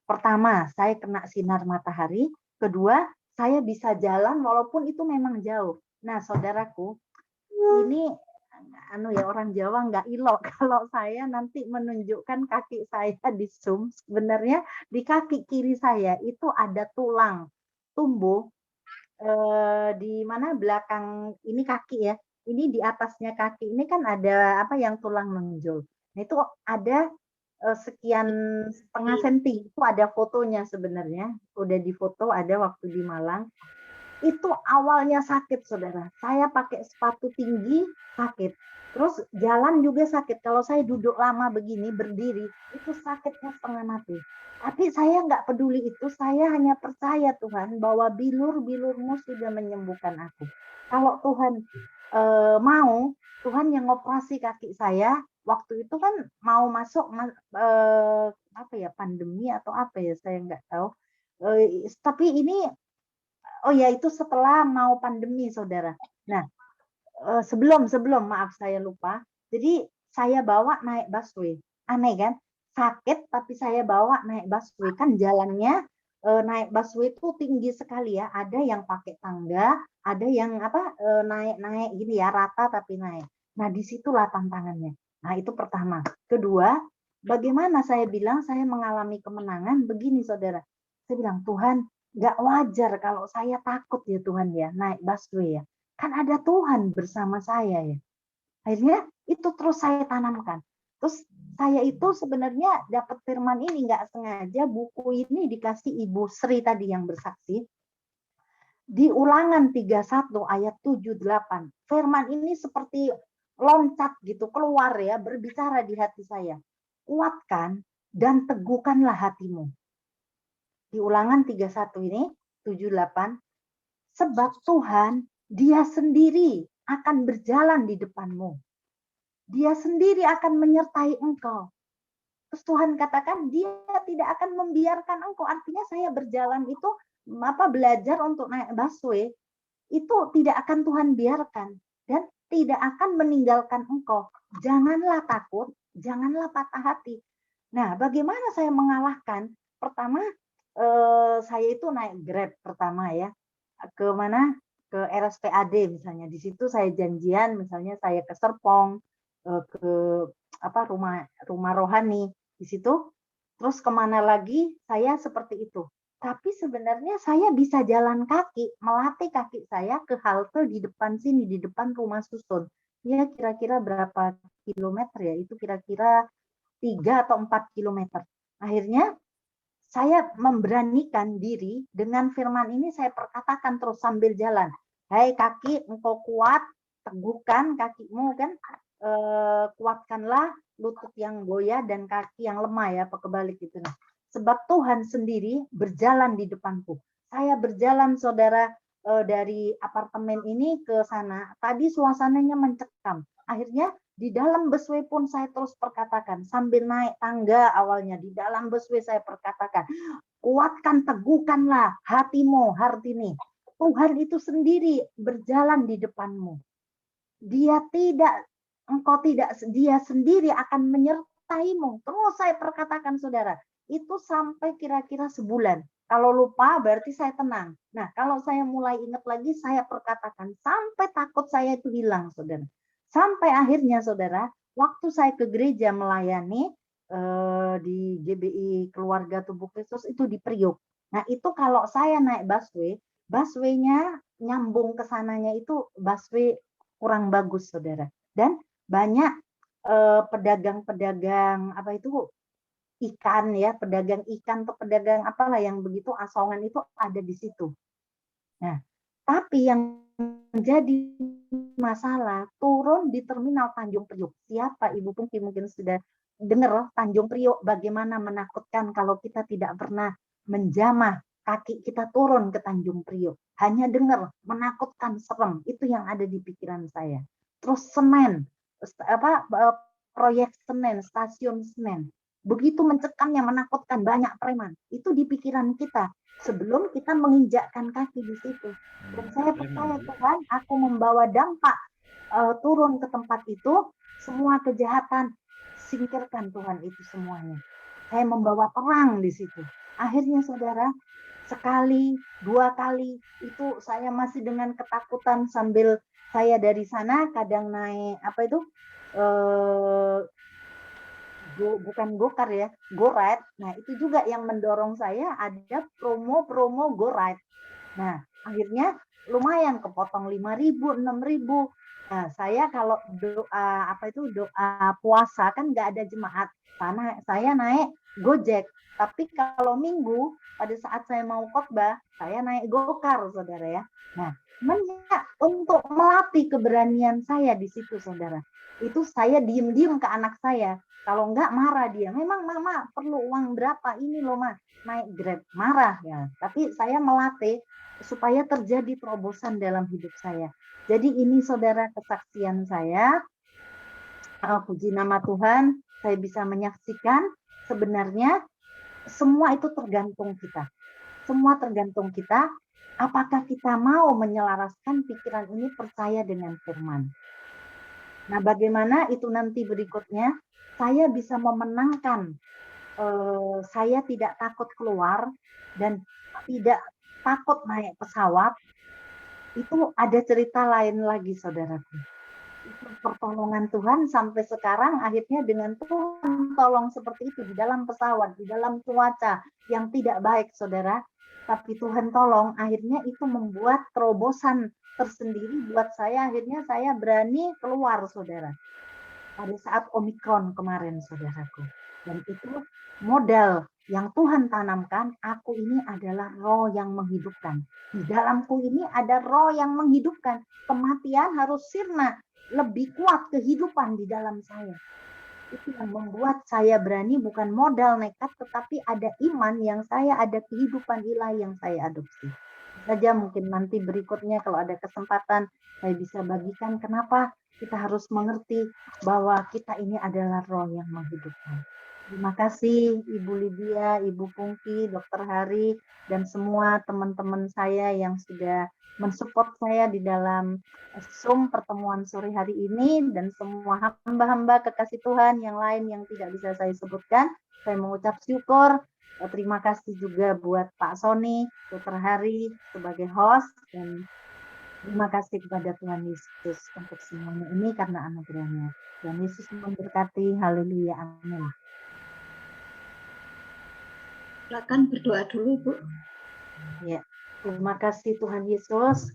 Pertama, saya kena sinar matahari. Kedua, saya bisa jalan walaupun itu memang jauh. Nah, saudaraku, ini orang Jawa nggak ilok kalau saya nanti menunjukkan kaki saya di Zoom. Sebenarnya di kaki kiri saya itu ada tulang tumbuh di mana belakang ini kaki ya. Ini di atasnya kaki ini kan ada yang tulang menonjol. Nah, itu ada sekian setengah senti. Itu ada fotonya sebenarnya. Udah difoto ada waktu di Malang. Itu awalnya sakit, saudara. Saya pakai sepatu tinggi, sakit. Terus jalan juga sakit. Kalau saya duduk lama begini, berdiri, itu sakitnya setengah mati. Tapi saya nggak peduli itu, saya hanya percaya Tuhan bahwa bilur-bilur-Mu sudah menyembuhkan aku. Kalau Tuhan mau, Tuhan yang operasi kaki saya, waktu itu kan mau masuk pandemi atau apa ya, saya nggak tahu. Tapi ini itu setelah mau pandemi, saudara. Nah, sebelum maaf saya lupa. Jadi saya bawa naik busway. Aneh kan? Sakit tapi saya bawa naik busway. Kan jalannya naik busway itu tinggi sekali ya. Ada yang pakai tangga, ada yang naik-naik gini ya, rata tapi naik. Nah, disitulah tantangannya. Nah, itu pertama. Kedua, bagaimana saya bilang saya mengalami kemenangan begini, saudara. Saya bilang, Tuhan, nggak wajar kalau saya takut ya Tuhan ya, naik busway ya. Kan ada Tuhan bersama saya ya. Akhirnya itu terus saya tanamkan. Terus saya itu sebenarnya dapat firman ini nggak sengaja, buku ini dikasih Ibu Sri tadi yang bersaksi. Di Ulangan 31 ayat 7-8. Firman ini seperti loncat gitu, keluar ya, berbicara di hati saya. Kuatkan dan teguhkanlah hatimu. Di Ulangan 31 ini, 7-8. Sebab Tuhan, Dia sendiri akan berjalan di depanmu. Dia sendiri akan menyertai engkau. Terus Tuhan katakan, Dia tidak akan membiarkan engkau. Artinya saya berjalan itu, belajar untuk naik busway, itu tidak akan Tuhan biarkan. Dan tidak akan meninggalkan engkau. Janganlah takut, janganlah patah hati. Nah, bagaimana saya mengalahkan? Pertama, saya itu naik Grab pertama ya. Ke mana? Ke RSPAD misalnya. Di situ saya janjian, misalnya saya ke Serpong, ke rumah rohani di situ. Terus kemana lagi? Saya seperti itu. Tapi sebenarnya saya bisa jalan kaki, melatih kaki saya ke halte di depan sini, di depan rumah susun. Ya kira-kira berapa kilometer ya? Itu kira-kira 3 atau 4 kilometer. Akhirnya saya memberanikan diri dengan firman ini, saya perkatakan terus sambil jalan. Hai kaki, engkau kuat, teguhkan kakimu kan, kuatkanlah lutut yang goyah dan kaki yang lemah ya, kebalik gitu. Nah, sebab Tuhan sendiri berjalan di depanku. Saya berjalan, saudara, dari apartemen ini ke sana. Tadi suasananya mencekam. Akhirnya di dalam busway pun saya terus perkatakan, sambil naik tangga awalnya, di dalam busway saya perkatakan, kuatkan, teguhkanlah hatimu, Hartini. Tuhan itu sendiri berjalan di depanmu. Dia sendiri akan menyertaimu. Terus saya perkatakan, saudara, itu sampai kira-kira sebulan. Kalau lupa berarti saya tenang. Nah, kalau saya mulai ingat lagi, saya perkatakan sampai takut saya itu hilang, saudara. Sampai akhirnya, saudara, waktu saya ke gereja melayani di GBI Keluarga Tubuh Kristus itu di Priok. Nah, itu kalau saya naik busway-nya nyambung ke sananya itu busway kurang bagus, saudara. Dan banyak pedagang-pedagang ikan ya, pedagang ikan atau pedagang apalah yang begitu asongan itu ada di situ. Nah, tapi yang menjadi masalah turun di terminal Tanjung Priok. Siapa Ibu Pungki mungkin sudah dengar Tanjung Priok bagaimana menakutkan kalau kita tidak pernah menjamah kaki kita turun ke Tanjung Priok. Hanya dengar menakutkan, serem. Itu yang ada di pikiran saya. Terus Senen, proyek Senen, stasiun Senen. Begitu mencekamnya, menakutkan, banyak preman. Itu di pikiran kita sebelum kita menginjakkan kaki di situ. Dan saya percaya Tuhan, aku membawa dampak turun ke tempat itu, semua kejahatan singkirkan Tuhan itu semuanya. Saya membawa terang di situ. Akhirnya saudara, sekali, 2 kali itu saya masih dengan ketakutan sambil saya dari sana kadang naik apa itu bukan gokar ya, GoRide. Nah itu juga yang mendorong saya ada promo-promo GoRide. Nah akhirnya lumayan kepotong 5.000, 6.000. Nah saya kalau doa puasa kan nggak ada jemaat, saya naik Gojek. Tapi kalau minggu pada saat saya mau khotbah saya naik gokar, saudara ya. Nah untuk melatih keberanian saya di situ, saudara. Itu saya diem-diem ke anak saya. Kalau enggak marah dia. Memang mama perlu uang berapa? Ini loh ma, naik Grab. Marah ya. Tapi saya melatih supaya terjadi terobosan dalam hidup saya. Jadi ini saudara kesaksian saya. Puji nama Tuhan, saya bisa menyaksikan sebenarnya semua itu tergantung kita. Semua tergantung kita. Apakah kita mau menyelaraskan pikiran ini percaya dengan firman. Nah, bagaimana itu nanti berikutnya, saya bisa memenangkan, saya tidak takut keluar dan tidak takut naik pesawat, itu ada cerita lain lagi saudaraku. Itu pertolongan Tuhan sampai sekarang akhirnya dengan Tuhan tolong seperti itu di dalam pesawat, di dalam cuaca yang tidak baik saudara, tapi Tuhan tolong akhirnya itu membuat terobosan tersendiri buat saya, akhirnya saya berani keluar saudara pada saat Omikron kemarin saudaraku. Dan itu modal yang Tuhan tanamkan, aku ini adalah roh yang menghidupkan. Di dalamku ini ada roh yang menghidupkan. Kematian harus sirna, lebih kuat kehidupan di dalam saya. Itu yang membuat saya berani, bukan modal nekat, tetapi ada iman yang saya, ada kehidupan ilahi yang saya adopsi. Saja mungkin nanti berikutnya kalau ada kesempatan saya bisa bagikan kenapa kita harus mengerti bahwa kita ini adalah roh yang menghidupkan. Terima kasih Ibu Lydia, Ibu Pungki, Dr. Hari, dan semua teman-teman saya yang sudah mensupport saya di dalam Zoom pertemuan sore hari ini, dan semua hamba-hamba kekasih Tuhan yang lain yang tidak bisa saya sebutkan. Saya mengucap syukur. Terima kasih juga buat Pak Sony, Dr. Hari sebagai host, dan terima kasih kepada Tuhan Yesus untuk semuanya ini karena anugerahnya. Tuhan Yesus memberkati. Haleluya. Amin. Silakan berdoa dulu, Bu. Ya, terima kasih Tuhan Yesus.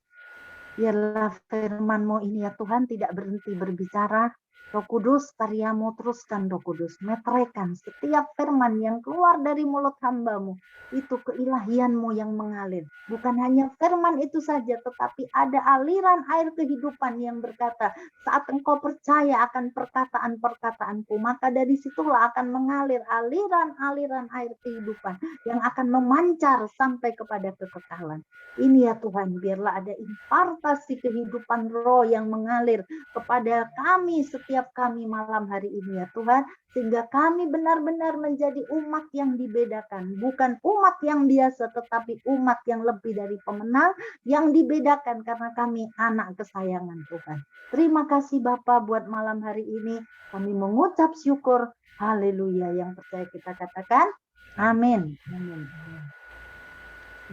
Biarlah firman-Mu ini ya Tuhan tidak berhenti berbicara. Roh Kudus, karya-Mu teruskan Roh Kudus. Meteraikan setiap firman yang keluar dari mulut hamba-Mu. Itu keilahian-Mu yang mengalir. Bukan hanya firman itu saja, tetapi ada aliran air kehidupan yang berkata, saat engkau percaya akan perkataan-perkataanku, maka dari situlah akan mengalir aliran-aliran air kehidupan yang akan memancar sampai kepada kekekalan. Ini ya Tuhan, biarlah ada impartasi kehidupan roh yang mengalir kepada kami, setiap kami malam hari ini ya Tuhan, sehingga kami benar-benar menjadi umat yang dibedakan, bukan umat yang biasa, tetapi umat yang lebih dari pemenang, yang dibedakan karena kami anak kesayangan Tuhan. Terima kasih Bapa buat malam hari ini, kami mengucap syukur, haleluya, yang percaya kita katakan, amin. Amin.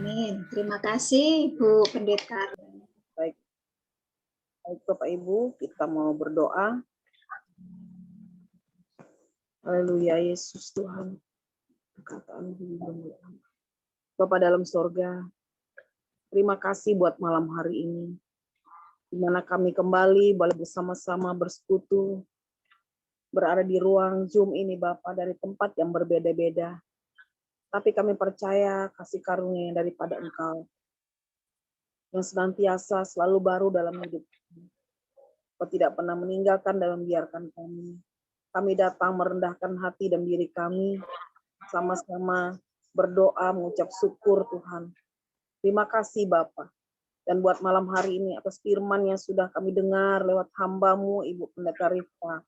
Amin. Terima kasih, Bu Pendeta. Baik. Baik, Bapak Ibu, kita mau berdoa. Haleluya, Yesus Tuhan. Perkataan Bapa dalam sorga, terima kasih buat malam hari ini, di mana kami kembali boleh bersama-sama bersekutu, berada di ruang Zoom ini Bapa, dari tempat yang berbeda-beda. Tapi kami percaya kasih karunia daripada Engkau, yang senantiasa selalu baru dalam hidup kami. Kau tidak pernah meninggalkan dan membiarkan kami. Kami datang merendahkan hati dan diri kami, sama-sama berdoa, mengucap syukur Tuhan. Terima kasih Bapa. Dan buat malam hari ini atas firman yang sudah kami dengar lewat hamba-Mu, Ibu Pendeta Rifka.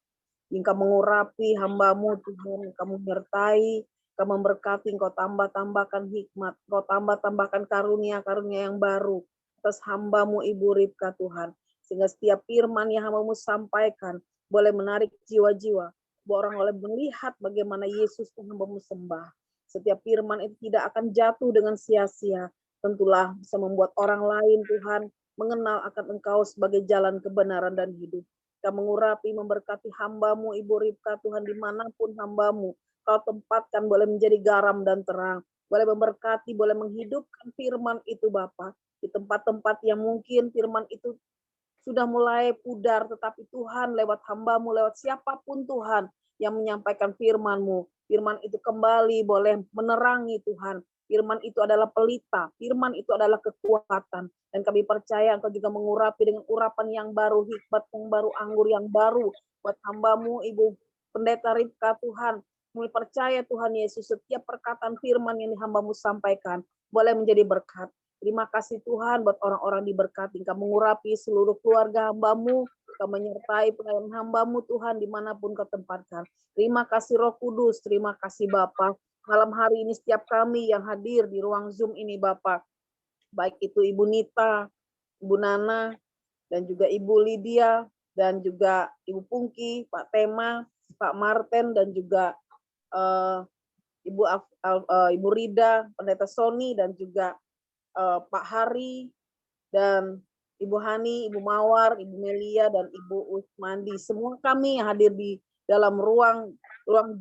Engkau mengurapi hamba-Mu Tuhan, Engkau menyertai, Engkau memberkati, Engkau tambah-tambahkan hikmat, Engkau tambah-tambahkan karunia-karunia yang baru atas hamba-Mu Ibu Rifka Tuhan. sehingga setiap firman yang hamba-Mu sampaikan boleh menarik jiwa-jiwa, bahwa orang boleh melihat bagaimana Yesus yang hamba-Mu sembah. Setiap firman itu tidak akan jatuh dengan sia-sia, tentulah bisa membuat orang lain, Tuhan, mengenal akan Engkau sebagai jalan kebenaran dan hidup. Kau mengurapi, memberkati hamba-Mu, Ibu Ripka, Tuhan, dimanapun hamba-Mu, Kau tempatkan boleh menjadi garam dan terang, boleh memberkati, boleh menghidupkan firman itu, Bapa, di tempat-tempat yang mungkin firman itu sudah mulai pudar, tetapi Tuhan lewat hamba-Mu, lewat siapapun Tuhan yang menyampaikan firman-Mu, firman itu kembali boleh menerangi Tuhan. Firman itu adalah pelita, firman itu adalah kekuatan. Dan kami percaya Engkau juga mengurapi dengan urapan yang baru, hikmat yang baru, anggur yang baru buat hamba-Mu, Ibu Pendeta Ripka, Tuhan. Kami percaya Tuhan Yesus, setiap perkataan firman yang hamba-Mu sampaikan boleh menjadi berkat. Terima kasih Tuhan buat orang-orang diberkati. Engkau mengurapi seluruh keluarga hamba-Mu, Engkau menyertai pelayan hamba-Mu Tuhan dimanapun Kau tempatkan. Terima kasih Roh Kudus, terima kasih Bapa. Malam hari ini setiap kami yang hadir di ruang Zoom ini Bapa, baik itu Ibu Nita, Ibu Nana, dan juga Ibu Lydia, dan juga Ibu Pungki, Pak Tema, Pak Martin, dan juga Ibu Rida, Pendeta Sony, dan juga Pak Hari, dan Ibu Hani, Ibu Mawar, Ibu Melia, dan Ibu Usmandi. Semua kami yang hadir di dalam ruang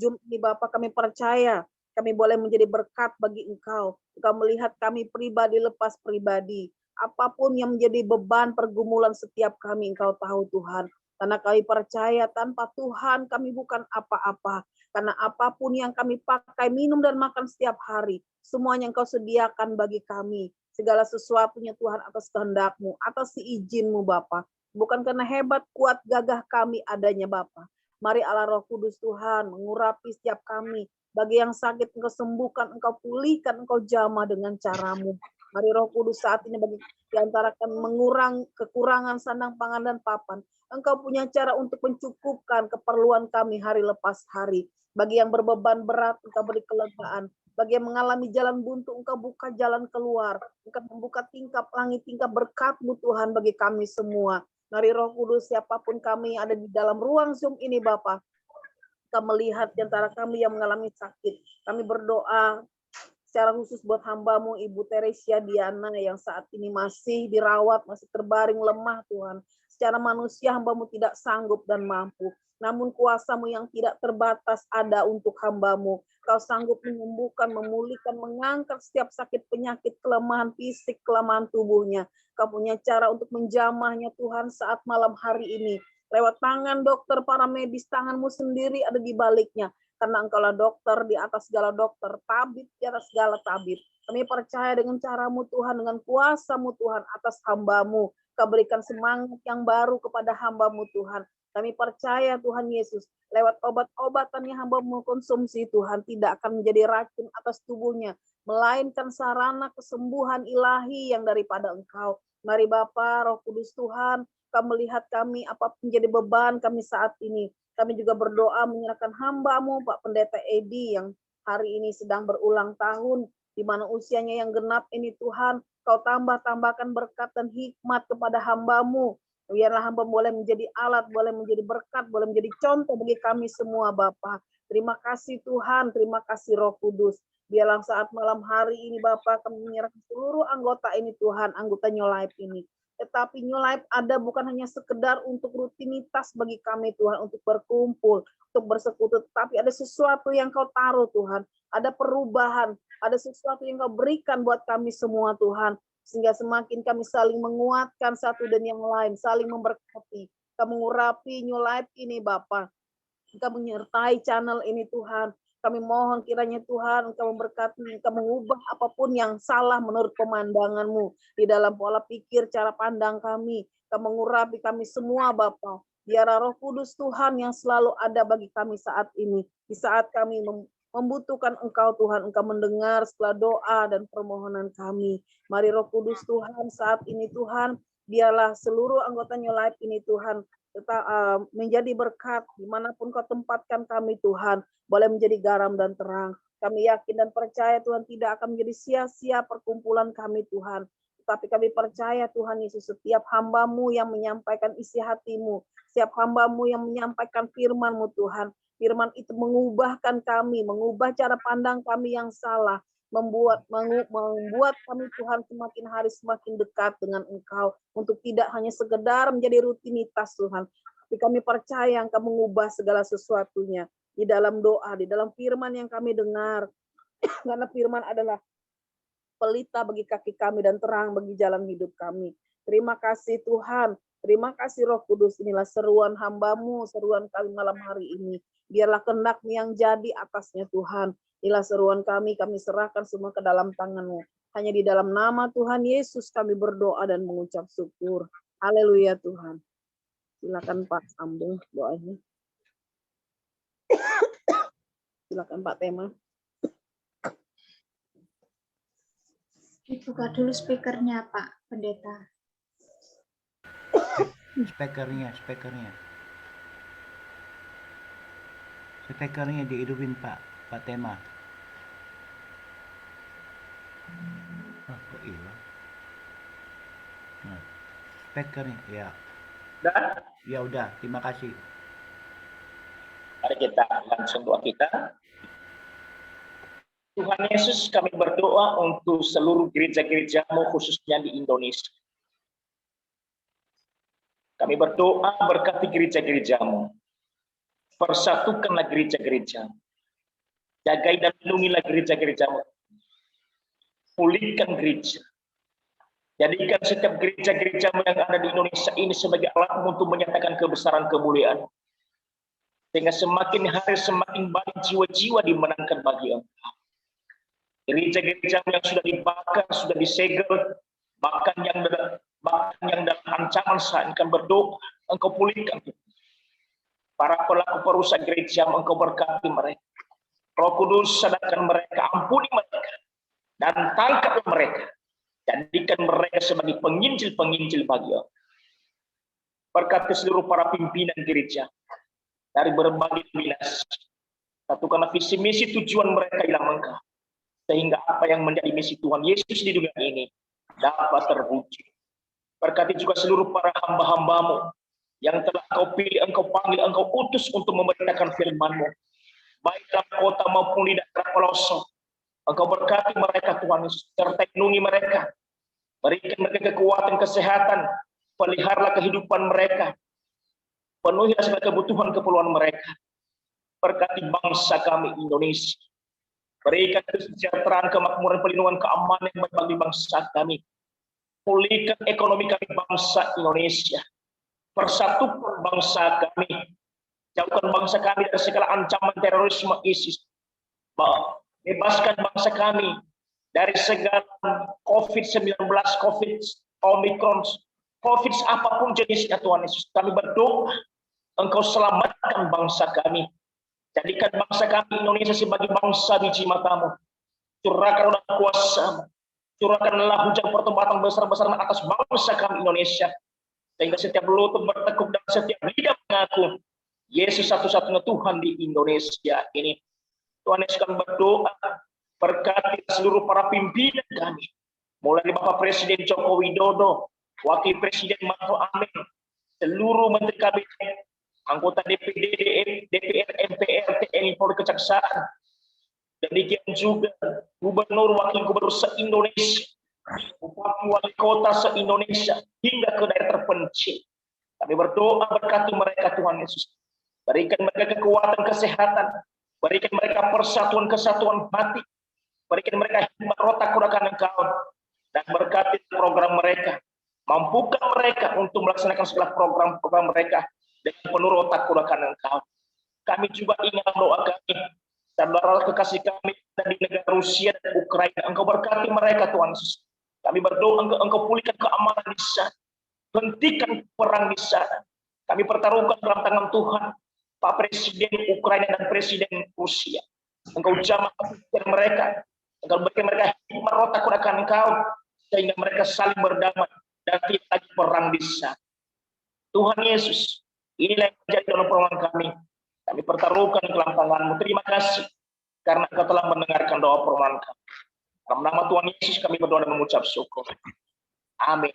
Zoom ini, Bapak, kami percaya kami boleh menjadi berkat bagi Engkau. Engkau melihat kami pribadi lepas pribadi. Apapun yang menjadi beban pergumulan setiap kami, Engkau tahu Tuhan. Karena kami percaya tanpa Tuhan kami bukan apa-apa. Karena apapun yang kami pakai, minum dan makan setiap hari, semuanya Engkau sediakan bagi kami. Segala sesuatunya Tuhan atas kehendak-Mu, atas izin-Mu Bapa. Bukan karena hebat, kuat, gagah kami adanya Bapa. Mari Allah Roh Kudus Tuhan mengurapi setiap kami. Bagi yang sakit Engkau sembuhkan, Engkau pulihkan, Engkau jamah dengan cara-Mu. Mari Roh Kudus saat ini bagi diantara kami mengurang kekurangan sandang pangan dan papan. Engkau punya cara untuk mencukupkan keperluan kami hari lepas hari. Bagi yang berbeban berat, Engkau beri kelegaan. Bagi yang mengalami jalan buntu, Engkau buka jalan keluar. Engkau membuka tingkap langit, tingkap berkat-Mu Tuhan bagi kami semua. Mari Roh Kudus, siapapun kami yang ada di dalam ruang Zoom ini Bapa, Engkau melihat di antara kami yang mengalami sakit. Kami berdoa secara khusus buat hamba-Mu Ibu Teresia Diana yang saat ini masih dirawat, masih terbaring lemah Tuhan. Secara manusia hamba-Mu tidak sanggup dan mampu. Namun kuasa-Mu yang tidak terbatas ada untuk hamba-Mu. Kau sanggup menyembuhkan, memulihkan, mengangkat setiap sakit penyakit, kelemahan fisik, kelemahan tubuhnya. Kau punya cara untuk menjamahnya Tuhan saat malam hari ini. Lewat tangan dokter, para medis, tangan-Mu sendiri ada di baliknya. Karena Engkaulah dokter di atas segala dokter, tabib di atas segala tabib. Kami percaya dengan cara-Mu Tuhan, dengan kuasa-Mu Tuhan atas hamba-Mu. Kau berikan semangat yang baru kepada hamba-Mu Tuhan. Kami percaya Tuhan Yesus, lewat obat-obatan yang hamba-Mu konsumsi Tuhan, tidak akan menjadi racun atas tubuhnya, melainkan sarana kesembuhan ilahi yang daripada Engkau. Mari Bapa, Roh Kudus Tuhan, Kau melihat kami apa menjadi beban kami saat ini. Kami juga berdoa menyerahkan hamba-Mu, Pak Pendeta Edi, yang hari ini sedang berulang tahun, di mana usianya yang genap ini Tuhan, Kau tambahkan berkat dan hikmat kepada hamba-Mu. Biarlah hamba boleh menjadi alat, boleh menjadi berkat, boleh menjadi contoh bagi kami semua Bapa. Terima kasih Tuhan, terima kasih Roh Kudus. Biarlah saat malam hari ini Bapa, kami menyerahkan seluruh anggota ini Tuhan, anggota New Life ini. Tetapi New Life ada bukan hanya sekedar untuk rutinitas bagi kami Tuhan, untuk berkumpul, untuk bersekutu, tetapi ada sesuatu yang Kau taruh Tuhan, ada perubahan, ada sesuatu yang Kau berikan buat kami semua Tuhan, sehingga semakin kami saling menguatkan satu dan yang lain, saling memberkati. Kau mengurapi New Life ini Bapa, Kau menyertai channel ini Tuhan. Kami mohon kiranya Tuhan Engkau memberkati, Engkau mengubah apapun yang salah menurut pemandangan-Mu di dalam pola pikir, cara pandang kami. Kau mengurapi kami semua Bapa. Biar Roh Kudus Tuhan yang selalu ada bagi kami saat ini. Di saat kami membutuhkan Engkau Tuhan, Engkau mendengar setelah doa dan permohonan kami. Mari Roh Kudus Tuhan saat ini Tuhan, biarlah seluruh anggota New Life ini Tuhan tetap menjadi berkat dimanapun Kau tempatkan kami Tuhan, boleh menjadi garam dan terang. Kami yakin dan percaya Tuhan tidak akan menjadi sia-sia perkumpulan kami Tuhan. Tetapi kami percaya Tuhan Yesus, setiap hamba-Mu yang menyampaikan isi hati-Mu, setiap hamba-Mu yang menyampaikan firman-Mu Tuhan, firman itu mengubahkan kami, mengubah cara pandang kami yang salah, membuat kami Tuhan semakin hari semakin dekat dengan Engkau, untuk tidak hanya sekedar menjadi rutinitas Tuhan, tapi kami percaya Engkau mengubah segala sesuatunya di dalam doa, di dalam firman yang kami dengar, karena firman adalah pelita bagi kaki kami dan terang bagi jalan hidup kami. Terima kasih Tuhan, terima kasih Roh Kudus. Inilah seruan hamba-Mu, seruan kami malam hari ini. Biarlah kehendak-Mu yang jadi atasnya Tuhan. Inilah seruan kami serahkan semua ke dalam tangan-Mu. Hanya di dalam nama Tuhan Yesus kami berdoa dan mengucap syukur. Haleluya Tuhan. Silakan Pak sambung doanya. Silakan Pak Tema. Dibuka dulu speakernya Pak Pendeta. Speakernya dihidupin Pak Tema. Oh, kok hilang? Nah, speakernya, ya. Dan Ya udah, terima kasih. mari kita langsung doa kita. Tuhan Yesus, kami berdoa untuk seluruh gereja-gereja-Mu khususnya di Indonesia. Kami berdoa berkati gereja-gereja-Mu. Persatukanlah gereja-gereja. Jagai dan lindungilah gereja-gereja-Mu. Pulihkan gereja. Jadikan setiap gereja-gereja-Mu yang ada di Indonesia ini sebagai alat untuk menyatakan kebesaran kemuliaan. Sehingga semakin hari semakin banyak jiwa-jiwa dimenangkan bagi Engkau. Gereja-gereja yang sudah dibakar, sudah disegel, bahkan yang dalam ancaman saat akan berdoa, Engkau pulihkan. Para pelaku perusak gereja, Engkau berkati mereka. Roh Kudus sadarkan mereka, ampuni mereka, dan tangkaplah mereka. Jadikan mereka sebagai penginjil-penginjil bagi Engkau. Berkati seluruh para pimpinan gereja dari berbagai dinas. Satukanlah visi misi tujuan mereka dalam Engkau. Sehingga apa yang menjadi misi Tuhan Yesus di dunia ini dapat terwujud. Berkati juga seluruh para hamba-hamba-Mu yang telah Engkau pilih, Engkau panggil, Engkau utus untuk memberitakan firman-Mu. Baik dalam kota maupun di daerah pelosok. Engkau berkati mereka Tuhan Yesus, serta lindungi mereka. Berikan mereka kekuatan, kesehatan, peliharalah kehidupan mereka. Penuhi segala kebutuhan keperluan mereka. Berkati bangsa kami Indonesia. Berikan kesejahteraan, kemakmuran, perlindungan, keamanan bagi bangsa kami. Pulihkan ekonomi kami bangsa Indonesia. Persatukan bangsa kami. Jauhkan bangsa kami dari segala ancaman terorisme ISIS. Bebaskan bangsa kami dari segala COVID-19, COVID, Omicron, COVID apapun jenisnya Tuhan Yesus. Kami berdoa Engkau selamatkan bangsa kami. Jadikan bangsa kami Indonesia sebagai bangsa biji mata-Mu. Curahkan roda kuasa-Mu. Curahkanlah hujan pertobatan besar-besaran atas bangsa kami Indonesia. Sehingga setiap lutut bertekuk dan setiap lidah mengaku Yesus satu-satunya Tuhan di Indonesia ini. Tuhan Yesus kami berdoa berkati seluruh para pimpinan kami. Mulai dari Bapak Presiden Joko Widodo, Wakil Presiden Maruf Amin, seluruh Menteri Kabinet, anggota DPD, DPR, MPR, TNI, Polri, Kejaksaan, demikian juga Gubernur, Wakil Gubernur se-Indonesia, Bupati, Wali Kota se-Indonesia, hingga ke daerah terpencil. Kami berdoa berkati mereka Tuhan Yesus. Berikan mereka kekuatan, kesehatan, berikan mereka persatuan, kesatuan hati, berikan mereka hikmat rotak kurakan Engkau, dan berkati program mereka. Mampukan mereka untuk melaksanakan segala program-program mereka dengan penuh rotak kurakan Engkau. Kami juga ingat doa kami, saudara kekasih kami di negara Rusia dan Ukraina. Engkau berkati mereka Tuhan Yesus. Kami berdoa Engkau pulihkan keamanan di sana. Hentikan perang di sana. Kami pertaruhkan dalam tangan Tuhan Pak Presiden Ukraina dan Presiden Rusia. Engkau jamah kepikiran mereka. Engkau berikan mereka hikmat rotak kurakan Engkau, sehingga mereka saling berdamai dan tidak lagi perang di sana. Tuhan Yesus, inilah yang menjadi dalam permohonan kami. Kami pertaruhkan dalam tangan-Mu. Terima kasih karena Engkau telah mendengarkan doa permohonan kami. Dalam nama Tuhan Yesus kami berdoa dan mengucap syukur. Amin.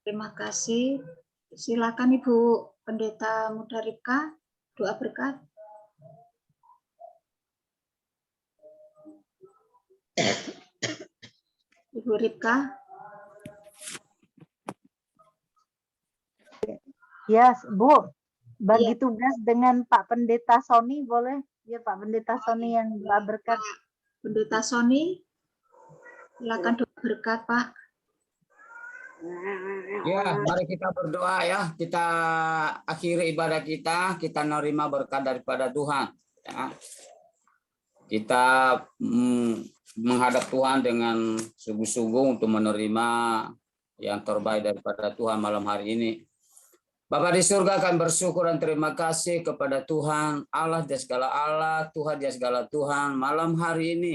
Terima kasih. Silakan Ibu Pendeta Muda Ripka, doa berkat. Ibu Ripka. Ya, Bu. Bagi tugas dengan Pak Pendeta Sony, boleh? Ya, Pak Pendeta Sony yang doa berkat. Pak Pendeta Sony, silakan doa berkat, Pak. Ya, mari kita berdoa ya. Kita akhiri ibadah kita menerima berkat daripada Tuhan. Ya. Kita menghadap Tuhan dengan sungguh-sungguh untuk menerima yang terbaik daripada Tuhan malam hari ini. Bapa di surga, kami bersyukur dan terima kasih kepada Tuhan, Allah di segala Allah, Tuhan di segala Tuhan. Malam hari ini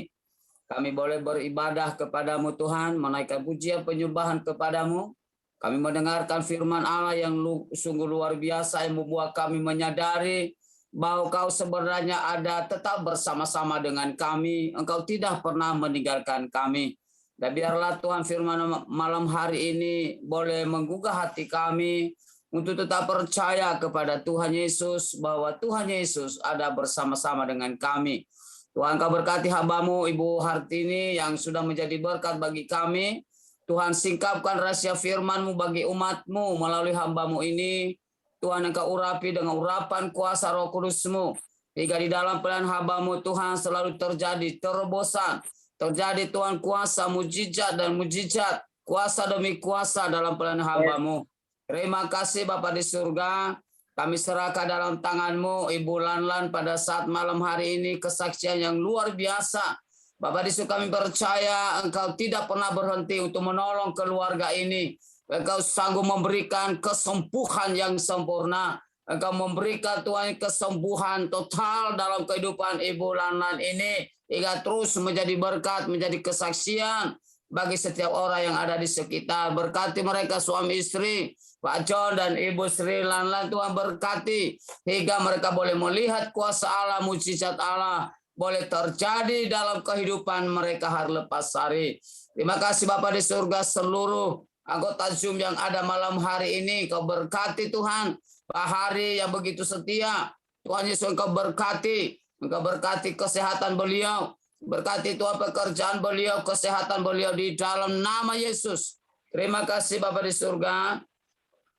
kami boleh beribadah kepadamu Tuhan, menaikkan pujian penyembahan kepadamu. Kami mendengarkan firman Allah yang sungguh luar biasa yang membuat kami menyadari bahwa Kau sebenarnya ada tetap bersama-sama dengan kami. Engkau tidak pernah meninggalkan kami. Dan biarlah Tuhan firman malam hari ini boleh menggugah hati kami untuk tetap percaya kepada Tuhan Yesus, bahwa Tuhan Yesus ada bersama-sama dengan kami. Tuhan, Kau berkati hamba-Mu Ibu Hartini yang sudah menjadi berkat bagi kami. Tuhan, singkapkan rahasia firman-Mu bagi umat-Mu melalui hamba-Mu ini. Tuhan, Engkau urapi dengan urapan kuasa Roh Kudus-Mu. Hingga di dalam pelayanan hamba-Mu Tuhan selalu terjadi terobosan. Terjadi Tuhan kuasa mujizat dan mujizat. Kuasa demi kuasa dalam pelayanan hamba-Mu. Terima kasih Bapa di surga. Kami serahkan dalam tangan-Mu Ibu Lanlan pada saat malam hari ini kesaksian yang luar biasa. Bapak di surga, kami percaya Engkau tidak pernah berhenti untuk menolong keluarga ini. Engkau sanggup memberikan kesembuhan yang sempurna. Engkau memberikan Tuhan kesembuhan total dalam kehidupan Ibu Lanlan ini. Hingga terus menjadi berkat, menjadi kesaksian bagi setiap orang yang ada di sekitar. Berkati mereka suami istri, Pak John dan Ibu Sri Lanlan, Tuhan berkati. Hingga mereka boleh melihat kuasa Allah, mujizat Allah boleh terjadi dalam kehidupan mereka hari lepas hari. Terima kasih Bapa di surga, seluruh anggota Zoom yang ada malam hari ini. Kau berkati Tuhan, Pak Hari yang begitu setia. Tuhan Yesus, Engkau berkati. Engkau berkati kesehatan beliau. Berkati Tuhan pekerjaan beliau, kesehatan beliau di dalam nama Yesus. Terima kasih Bapa di surga.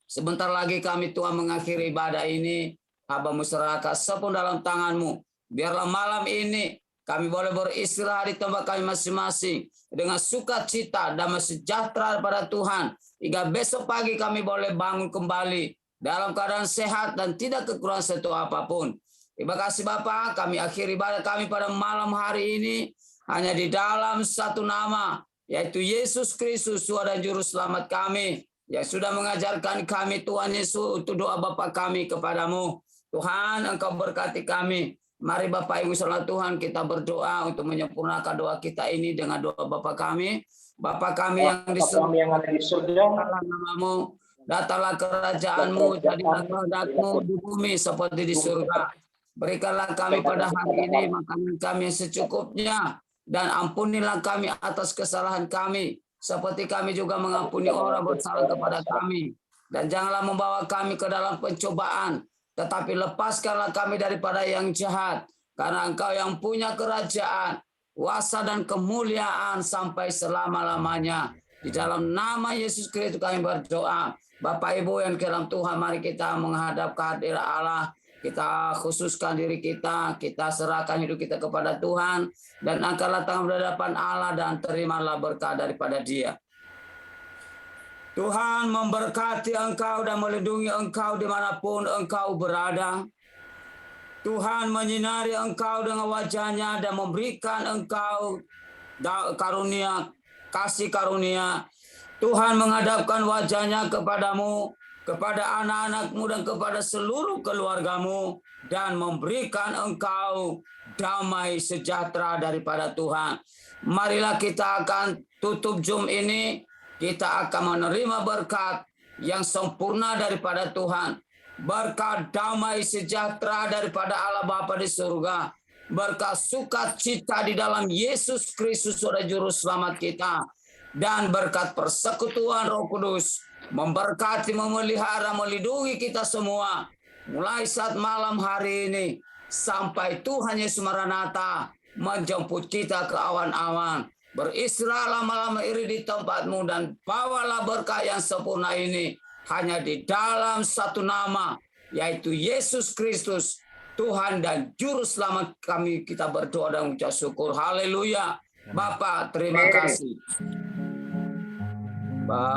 Sebentar lagi kami Tuhan mengakhiri ibadah ini. Hamba-Mu serahkan sepenuh dalam tangan-Mu. Biarlah malam ini kami boleh beristirahat di tempat kami masing-masing dengan sukacita dan sejahtera pada Tuhan. Hingga besok pagi kami boleh bangun kembali dalam keadaan sehat dan tidak kekurangan satu apapun. Terima kasih Bapa, kami akhiri ibadah kami pada malam hari ini hanya di dalam satu nama, yaitu Yesus Kristus, Tuhan dan Juru Selamat kami, yang sudah mengajarkan kami Tuhan Yesus untuk doa Bapa kami kepadamu. Tuhan, Engkau berkati kami. Mari Bapak Ibu saudara Tuhan, kita berdoa untuk menyempurnakan doa kita ini dengan doa Bapa kami. Bapa kami yang di surga, datanglah namamu, datanglah kerajaan-Mu, jadilah kehendak-Mu di bumi seperti di surga. Berikanlah kami pada hari ini makanan kami yang secukupnya, dan ampunilah kami atas kesalahan kami, seperti kami juga mengampuni orang bersalah kepada kami. Dan janganlah membawa kami ke dalam pencobaan, tetapi lepaskanlah kami daripada yang jahat, karena Engkau yang punya kerajaan, kuasa dan kemuliaan sampai selama-lamanya. Di dalam nama Yesus Kristus kami berdoa. Bapak Ibu yang dalam Tuhan, mari kita menghadap kehadirat Allah. Kita khususkan diri kita, kita serahkan hidup kita kepada Tuhan, dan angkatlah tangan berhadapan Allah dan terimalah berkat daripada Dia. Tuhan memberkati engkau dan melindungi engkau dimanapun engkau berada. Tuhan menyinari engkau dengan wajah-Nya dan memberikan engkau karunia, kasih karunia. Tuhan menghadapkan wajah-Nya kepadamu, kepada anak-anak-Mu dan kepada seluruh keluarga-Mu, dan memberikan engkau damai sejahtera daripada Tuhan. Marilah kita akan tutup Zoom ini. Kita akan menerima berkat yang sempurna daripada Tuhan. Berkat damai sejahtera daripada Allah Bapa di surga. berkat sukacita di dalam Yesus Kristus Saudara Juru Selamat kita, dan berkat persekutuan Roh Kudus memberkati, memelihara, melindungi kita semua mulai saat malam hari ini sampai Tuhan Yesus Maranatha menjemput kita ke awan-awan. Beristirahatlah malam ini di tempatmu dan bawalah berkah yang sempurna ini hanya di dalam satu nama, yaitu Yesus Kristus, Tuhan dan Juru Selamat kami. Kita berdoa dan mengucap syukur. Haleluya. Bapak, terima kasih.